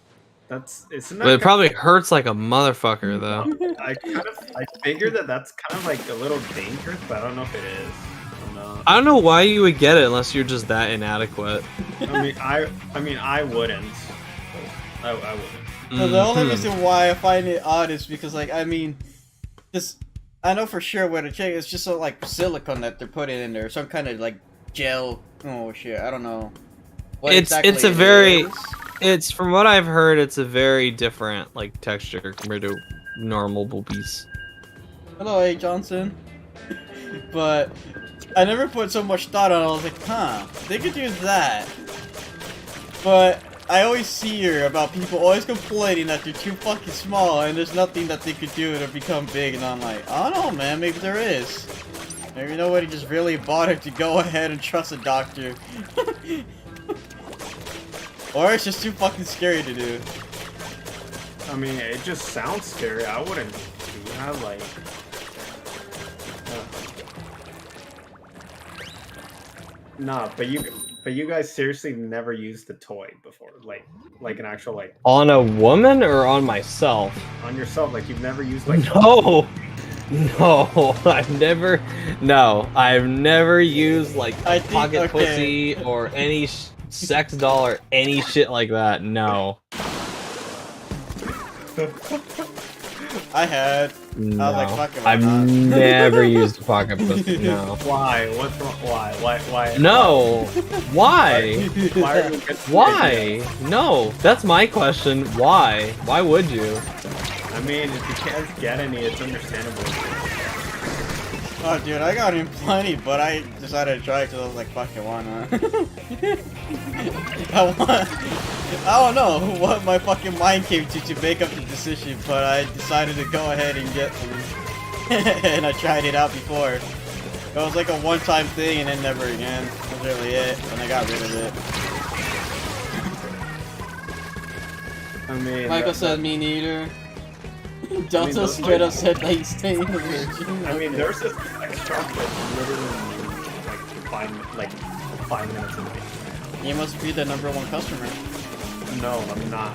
Speaker 5: Isn't
Speaker 2: But
Speaker 5: that
Speaker 2: it probably hurts like a motherfucker, though.
Speaker 5: I figured that's kind of like a little dangerous, but I don't know if it is.
Speaker 2: I don't know why you would get it unless you're just that inadequate.
Speaker 5: I mean, I wouldn't. I wouldn't.
Speaker 1: No, the only reason why I find it odd is because, like, I mean, this. I know for sure what a chick it's just like silicone that they're putting in there, some kind of like gel. Oh shit, I don't know. What
Speaker 2: It's a very. It's from what I've heard, it's a very different like texture compared to normal boobies.
Speaker 1: Hello, A. Johnson. But I never put so much thought on it. I was like, huh, they could do that. But I always hear about people always complaining that they're too fucking small and there's nothing that they could do to become big. And I'm like, I don't know, man. Maybe there is. Maybe nobody just really bothered to go ahead and trust a doctor. Or it's just too fucking scary to do.
Speaker 5: I mean, it just sounds scary. I wouldn't do that, like... Nah, but you guys seriously never used the toy before? Like an actual, like...
Speaker 2: On a woman or on myself?
Speaker 5: On yourself, like you've never used, like...
Speaker 2: No! No, I've never... No, I've never used, like, a pocket pussy or any sex doll or any shit like that, no.
Speaker 1: I had.
Speaker 2: No.
Speaker 1: I was like, fuck it,
Speaker 2: I've never used a pocket pussy, no.
Speaker 5: Why? What's wrong? Why?
Speaker 2: No! Why?
Speaker 5: Why are you
Speaker 2: Why? No, that's my question. Why? Why would you?
Speaker 5: I mean, if you can't get any, it's understandable.
Speaker 1: Oh, dude, I got in plenty, but I decided to try it because I was like, fuck it, why not? I don't know what my fucking mind came to make up the decision, but I decided to go ahead and get one. And I tried it out before. It was like a one-time thing and then never again. That was really it, and I got rid of it.
Speaker 5: I mean...
Speaker 1: Michael said, me neither. Delta straight up said that he's staying in the virgin.
Speaker 5: I mean, there's this sex shop that literally like 5 minutes in the game.
Speaker 1: You must be the #1 customer.
Speaker 5: No, I'm not.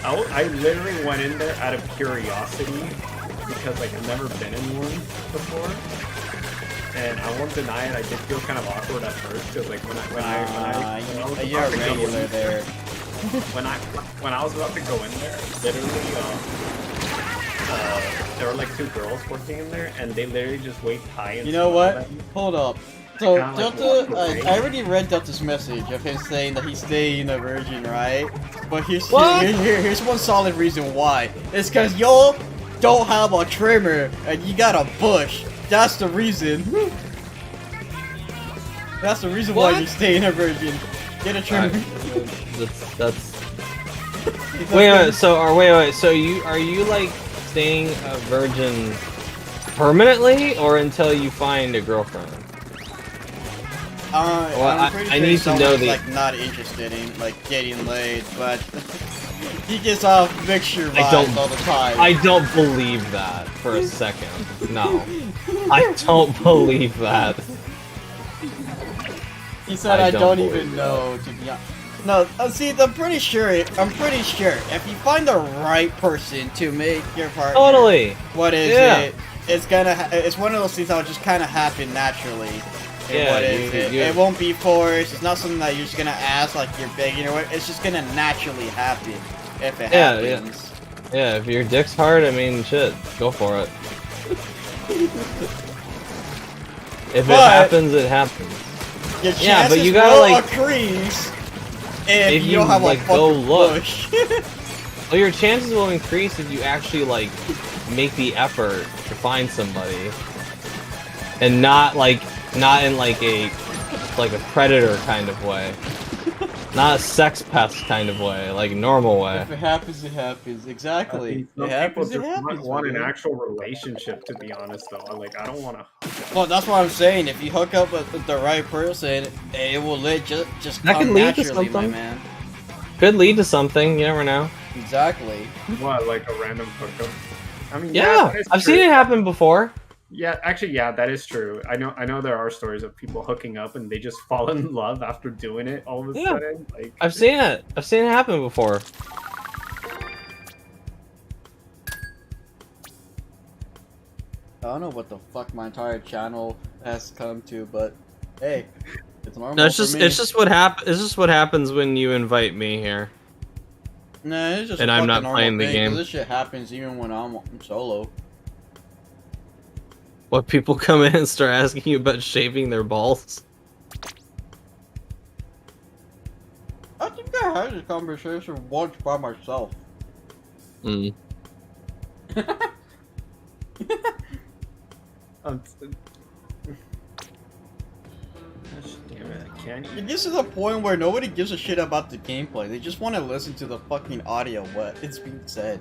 Speaker 5: I literally went in there out of curiosity because like I've never been in one before, and I won't deny it. I did feel kind of awkward at first because like when I was
Speaker 1: you're a regular there.
Speaker 5: when I was about to go in there, literally, there were like 2 girls working in there, and they literally just waved hi and
Speaker 1: you know what?
Speaker 5: at me.
Speaker 1: Hold up. So
Speaker 5: Kinda like
Speaker 1: Delta,
Speaker 5: walked away.
Speaker 1: I already read Delta's message of him saying that he's staying a virgin, right? But here's one solid reason why. It's because y'all don't have a trimmer and you got a bush. That's the reason. That's the reason why you're staying a virgin. Get a trimmer.
Speaker 2: That's... Wait, so are you like staying a virgin permanently or until you find a girlfriend?
Speaker 1: I'm pretty
Speaker 2: I
Speaker 1: sure
Speaker 2: need to know
Speaker 1: someone's,
Speaker 2: the...
Speaker 1: like not interested in like getting laid, but he gets off mixture vibes all the time.
Speaker 2: I don't believe that for a second. No, I don't believe that.
Speaker 1: He said I don't even know, to be honest. No, see, I'm pretty sure if you find the right person to make your partner,
Speaker 2: Totally.
Speaker 1: what is it? It's one of those things that will just kind of happen naturally.
Speaker 2: Yeah,
Speaker 1: what is it? It won't be forced. It's not something that you're just gonna ask like you're begging or what. It's just gonna naturally happen if it happens.
Speaker 2: Yeah, if your dick's hard, I mean, shit, go for it. If it happens, it happens.
Speaker 1: Your chances
Speaker 2: Yeah, but you gotta
Speaker 1: will
Speaker 2: like
Speaker 1: increase if you don't have
Speaker 2: like
Speaker 1: a
Speaker 2: go
Speaker 1: fucking
Speaker 2: look.
Speaker 1: bush.
Speaker 2: Well, your chances will increase if you actually like make the effort to find somebody, and not in like a predator kind of way. Not a sex pest kind of way, like normal way.
Speaker 1: If it happens, it happens. Exactly.
Speaker 5: Some
Speaker 1: It happens,
Speaker 5: people
Speaker 1: it
Speaker 5: just
Speaker 1: happens.
Speaker 5: want an
Speaker 1: man.
Speaker 5: actual relationship, to be honest, though. Like, I don't want to.
Speaker 1: Well, that's what I'm saying. If you hook up with the right person, it will just
Speaker 2: That
Speaker 1: come
Speaker 2: could lead to
Speaker 1: naturally, my
Speaker 2: something.
Speaker 1: man.
Speaker 2: Could lead to something, you never know.
Speaker 1: Exactly.
Speaker 5: What, like a random hookup? I mean,
Speaker 2: Yeah,
Speaker 5: that is
Speaker 2: I've
Speaker 5: true.
Speaker 2: seen it happen before.
Speaker 5: Yeah, actually, yeah, that is true. I know there are stories of people hooking up and they just fall in love after doing it all of a
Speaker 2: Yeah.
Speaker 5: sudden. Like,
Speaker 2: I've seen it. I've seen it happen before.
Speaker 1: I don't know what the fuck my entire channel has come to, but hey, it's normal.
Speaker 2: No, it's
Speaker 1: for
Speaker 2: just
Speaker 1: me.
Speaker 2: it's just what happens when you invite me here.
Speaker 1: Nah, it's just
Speaker 2: and
Speaker 1: a
Speaker 2: I'm
Speaker 1: fucking
Speaker 2: not
Speaker 1: normal
Speaker 2: playing the
Speaker 1: thing,
Speaker 2: game.
Speaker 1: 'cause this shit happens even when I'm solo.
Speaker 2: What, people come in and start asking you about shaving their balls?
Speaker 1: I think I had this conversation once by myself.
Speaker 2: Hmm.
Speaker 5: gosh damn it, I can't
Speaker 1: It
Speaker 5: even.
Speaker 1: gets to the point where nobody gives a shit about the gameplay. They just want to listen to the fucking audio, what it's being said.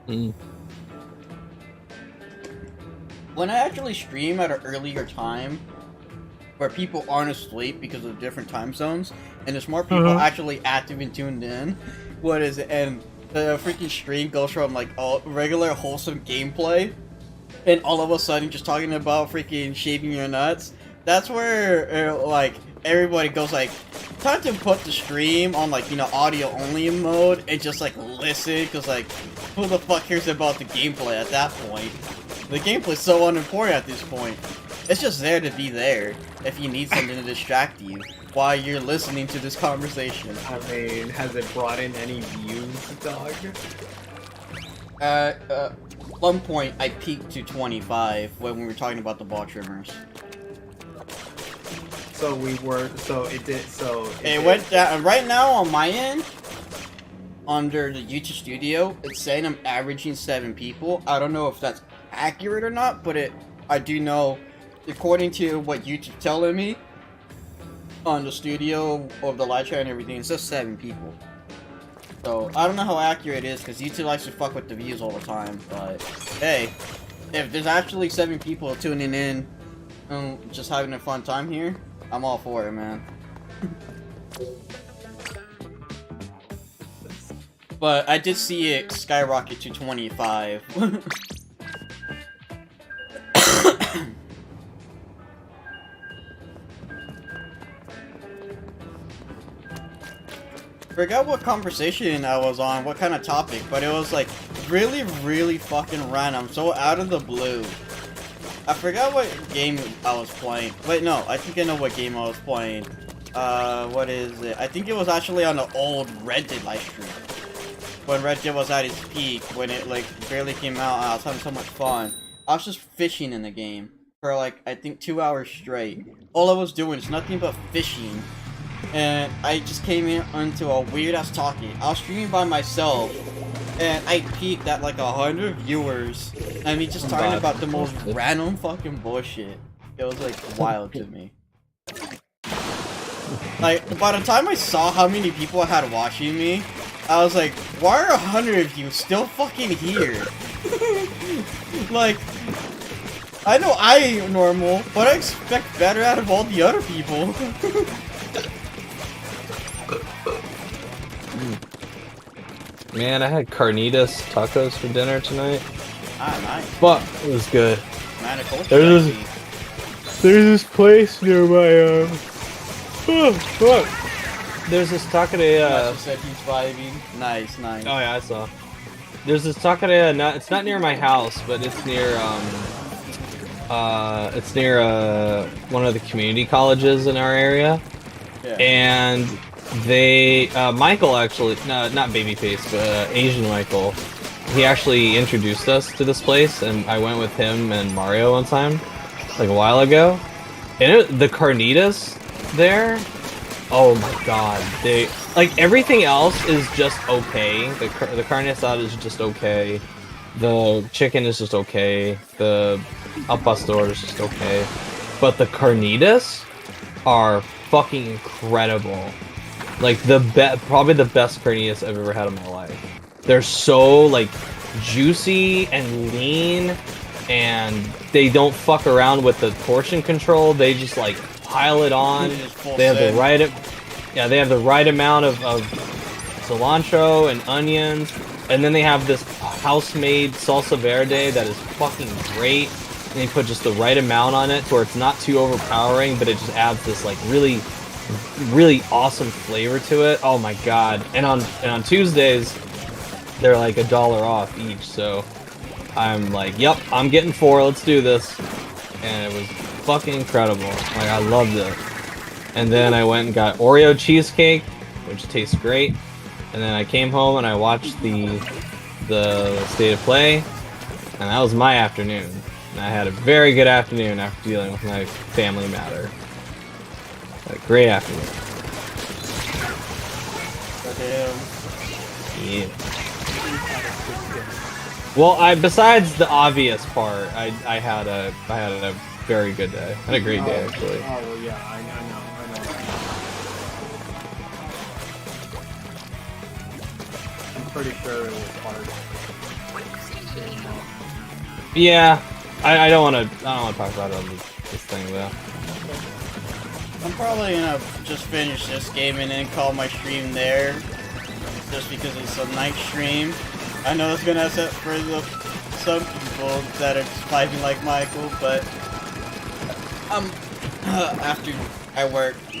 Speaker 2: Hmm.
Speaker 1: When I actually stream at an earlier time, where people aren't asleep because of different time zones, and there's more people actually active and tuned in, what is it? And the freaking stream goes from like all regular wholesome gameplay, and all of a sudden just talking about freaking shaving your nuts. That's where like everybody goes like, time to put the stream on like, you know, audio only mode and just like listen, because like who the fuck cares about the gameplay at that point? The gameplay's so unimportant at this point. It's just there to be there if you need something to distract you while you're listening to this conversation.
Speaker 5: I mean, has it brought in any views, dog?
Speaker 1: At one point, I peaked to 25 when we were talking about the ball trimmers.
Speaker 5: So we were. So it did. So
Speaker 1: It went down. Right now, on my end, under the YouTube Studio, it's saying I'm averaging 7 people. I don't know if that's accurate or not, but I do know, according to what YouTube's telling me, on the studio of the live chat and everything, it's just 7 people. So I don't know how accurate it is, because YouTube likes to fuck with the views all the time. But hey, if there's actually 7 people tuning in and just having a fun time here, I'm all for it, man. But I did see it skyrocket to 25. Forgot what conversation I was on, what kind of topic, but it was like really, really fucking random, so out of the blue. I forgot what game I was playing. Wait, no, I think I know what game I was playing. What is it? I think it was actually on the old Red Dead livestream. When Red Dead was at its peak, when it like barely came out, and I was having so much fun. I was just fishing in the game for like, I think 2 hours straight. All I was doing is nothing but fishing. And I just came in onto a weird ass talking. I was streaming by myself, and I peaked at like 100 viewers. I mean, just talking about the most random fucking bullshit. It was like wild to me. Like, by the time I saw how many people I had watching me, I was like, why are 100 of you still fucking here? Like, I know I ain't normal, but I expect better out of all the other people.
Speaker 2: Man, I had carnitas tacos for dinner tonight.
Speaker 1: Ah, nice.
Speaker 2: Fuck, it was good.
Speaker 1: Man, of course.
Speaker 2: There's this place near my fuck. There's this taqueria.
Speaker 1: She said he's vibing. Nice, nice.
Speaker 2: Oh yeah, I saw. There's this taqueria. It's not near my house, but it's near one of the community colleges in our area.
Speaker 1: Yeah.
Speaker 2: And they Michael actually, no, not Babyface, but Asian Michael. He actually introduced us to this place, and I went with him and Mario one time, like a while ago. And the carnitas there, oh my god, they like everything else is just okay. The carne asada is just okay. The chicken is just okay. The al pastor is just okay. But the carnitas are fucking incredible. Like probably the best carnitas I've ever had in my life. They're so like juicy and lean, and they don't fuck around with the portion control. They just like pile it on. They have the right amount of cilantro and onions, and then they have this house-made salsa verde that is fucking great. And they put just the right amount on it, to where it's not too overpowering, but it just adds this like really awesome flavor to it. Oh my god! And on Tuesdays, they're like $1 off each. So I'm like, yep, I'm getting 4. Let's do this. And it was fucking incredible. Like, I loved it. And then I went and got Oreo cheesecake, which tastes great. And then I came home and I watched the State of Play, and that was my afternoon. And I had a very good afternoon after dealing with my family matter. A great afternoon. Yeah. Well, besides the obvious part, I had a very good day. I had a great day, actually.
Speaker 5: Oh, well, yeah, I know. I'm pretty sure it was hard.
Speaker 2: Yeah, I don't want to talk about it on this thing though.
Speaker 1: I'm probably gonna just finish this game and then call my stream there, just because it's a night stream. I know it's gonna upset for some people that are spiking like Michael, but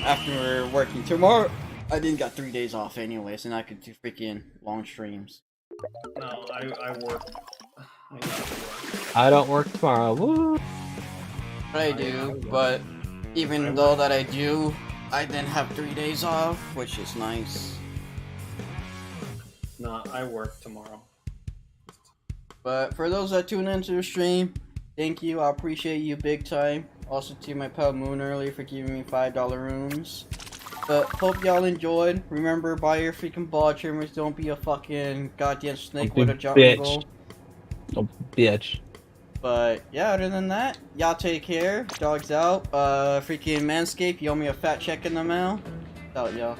Speaker 1: after working tomorrow, I didn't got 3 days off anyways, and I could do freaking long streams.
Speaker 5: No, I work. I gotta work.
Speaker 2: I don't work tomorrow. Woo.
Speaker 1: I do, but even though that I do, I then have 3 days off, which is nice.
Speaker 5: No, I work tomorrow.
Speaker 1: But for those that tune into the stream, thank you. I appreciate you big time. Also to my pal Moon earlier for giving me $5 rooms. But hope y'all enjoyed. Remember, buy your freaking ball trimmers. Don't be a fucking goddamn snake with a jungle.
Speaker 2: Oh, bitch.
Speaker 1: But yeah, other than that, y'all take care. Dogs out. Freaking Manscaped, you owe me a fat check in the mail. Out, y'all.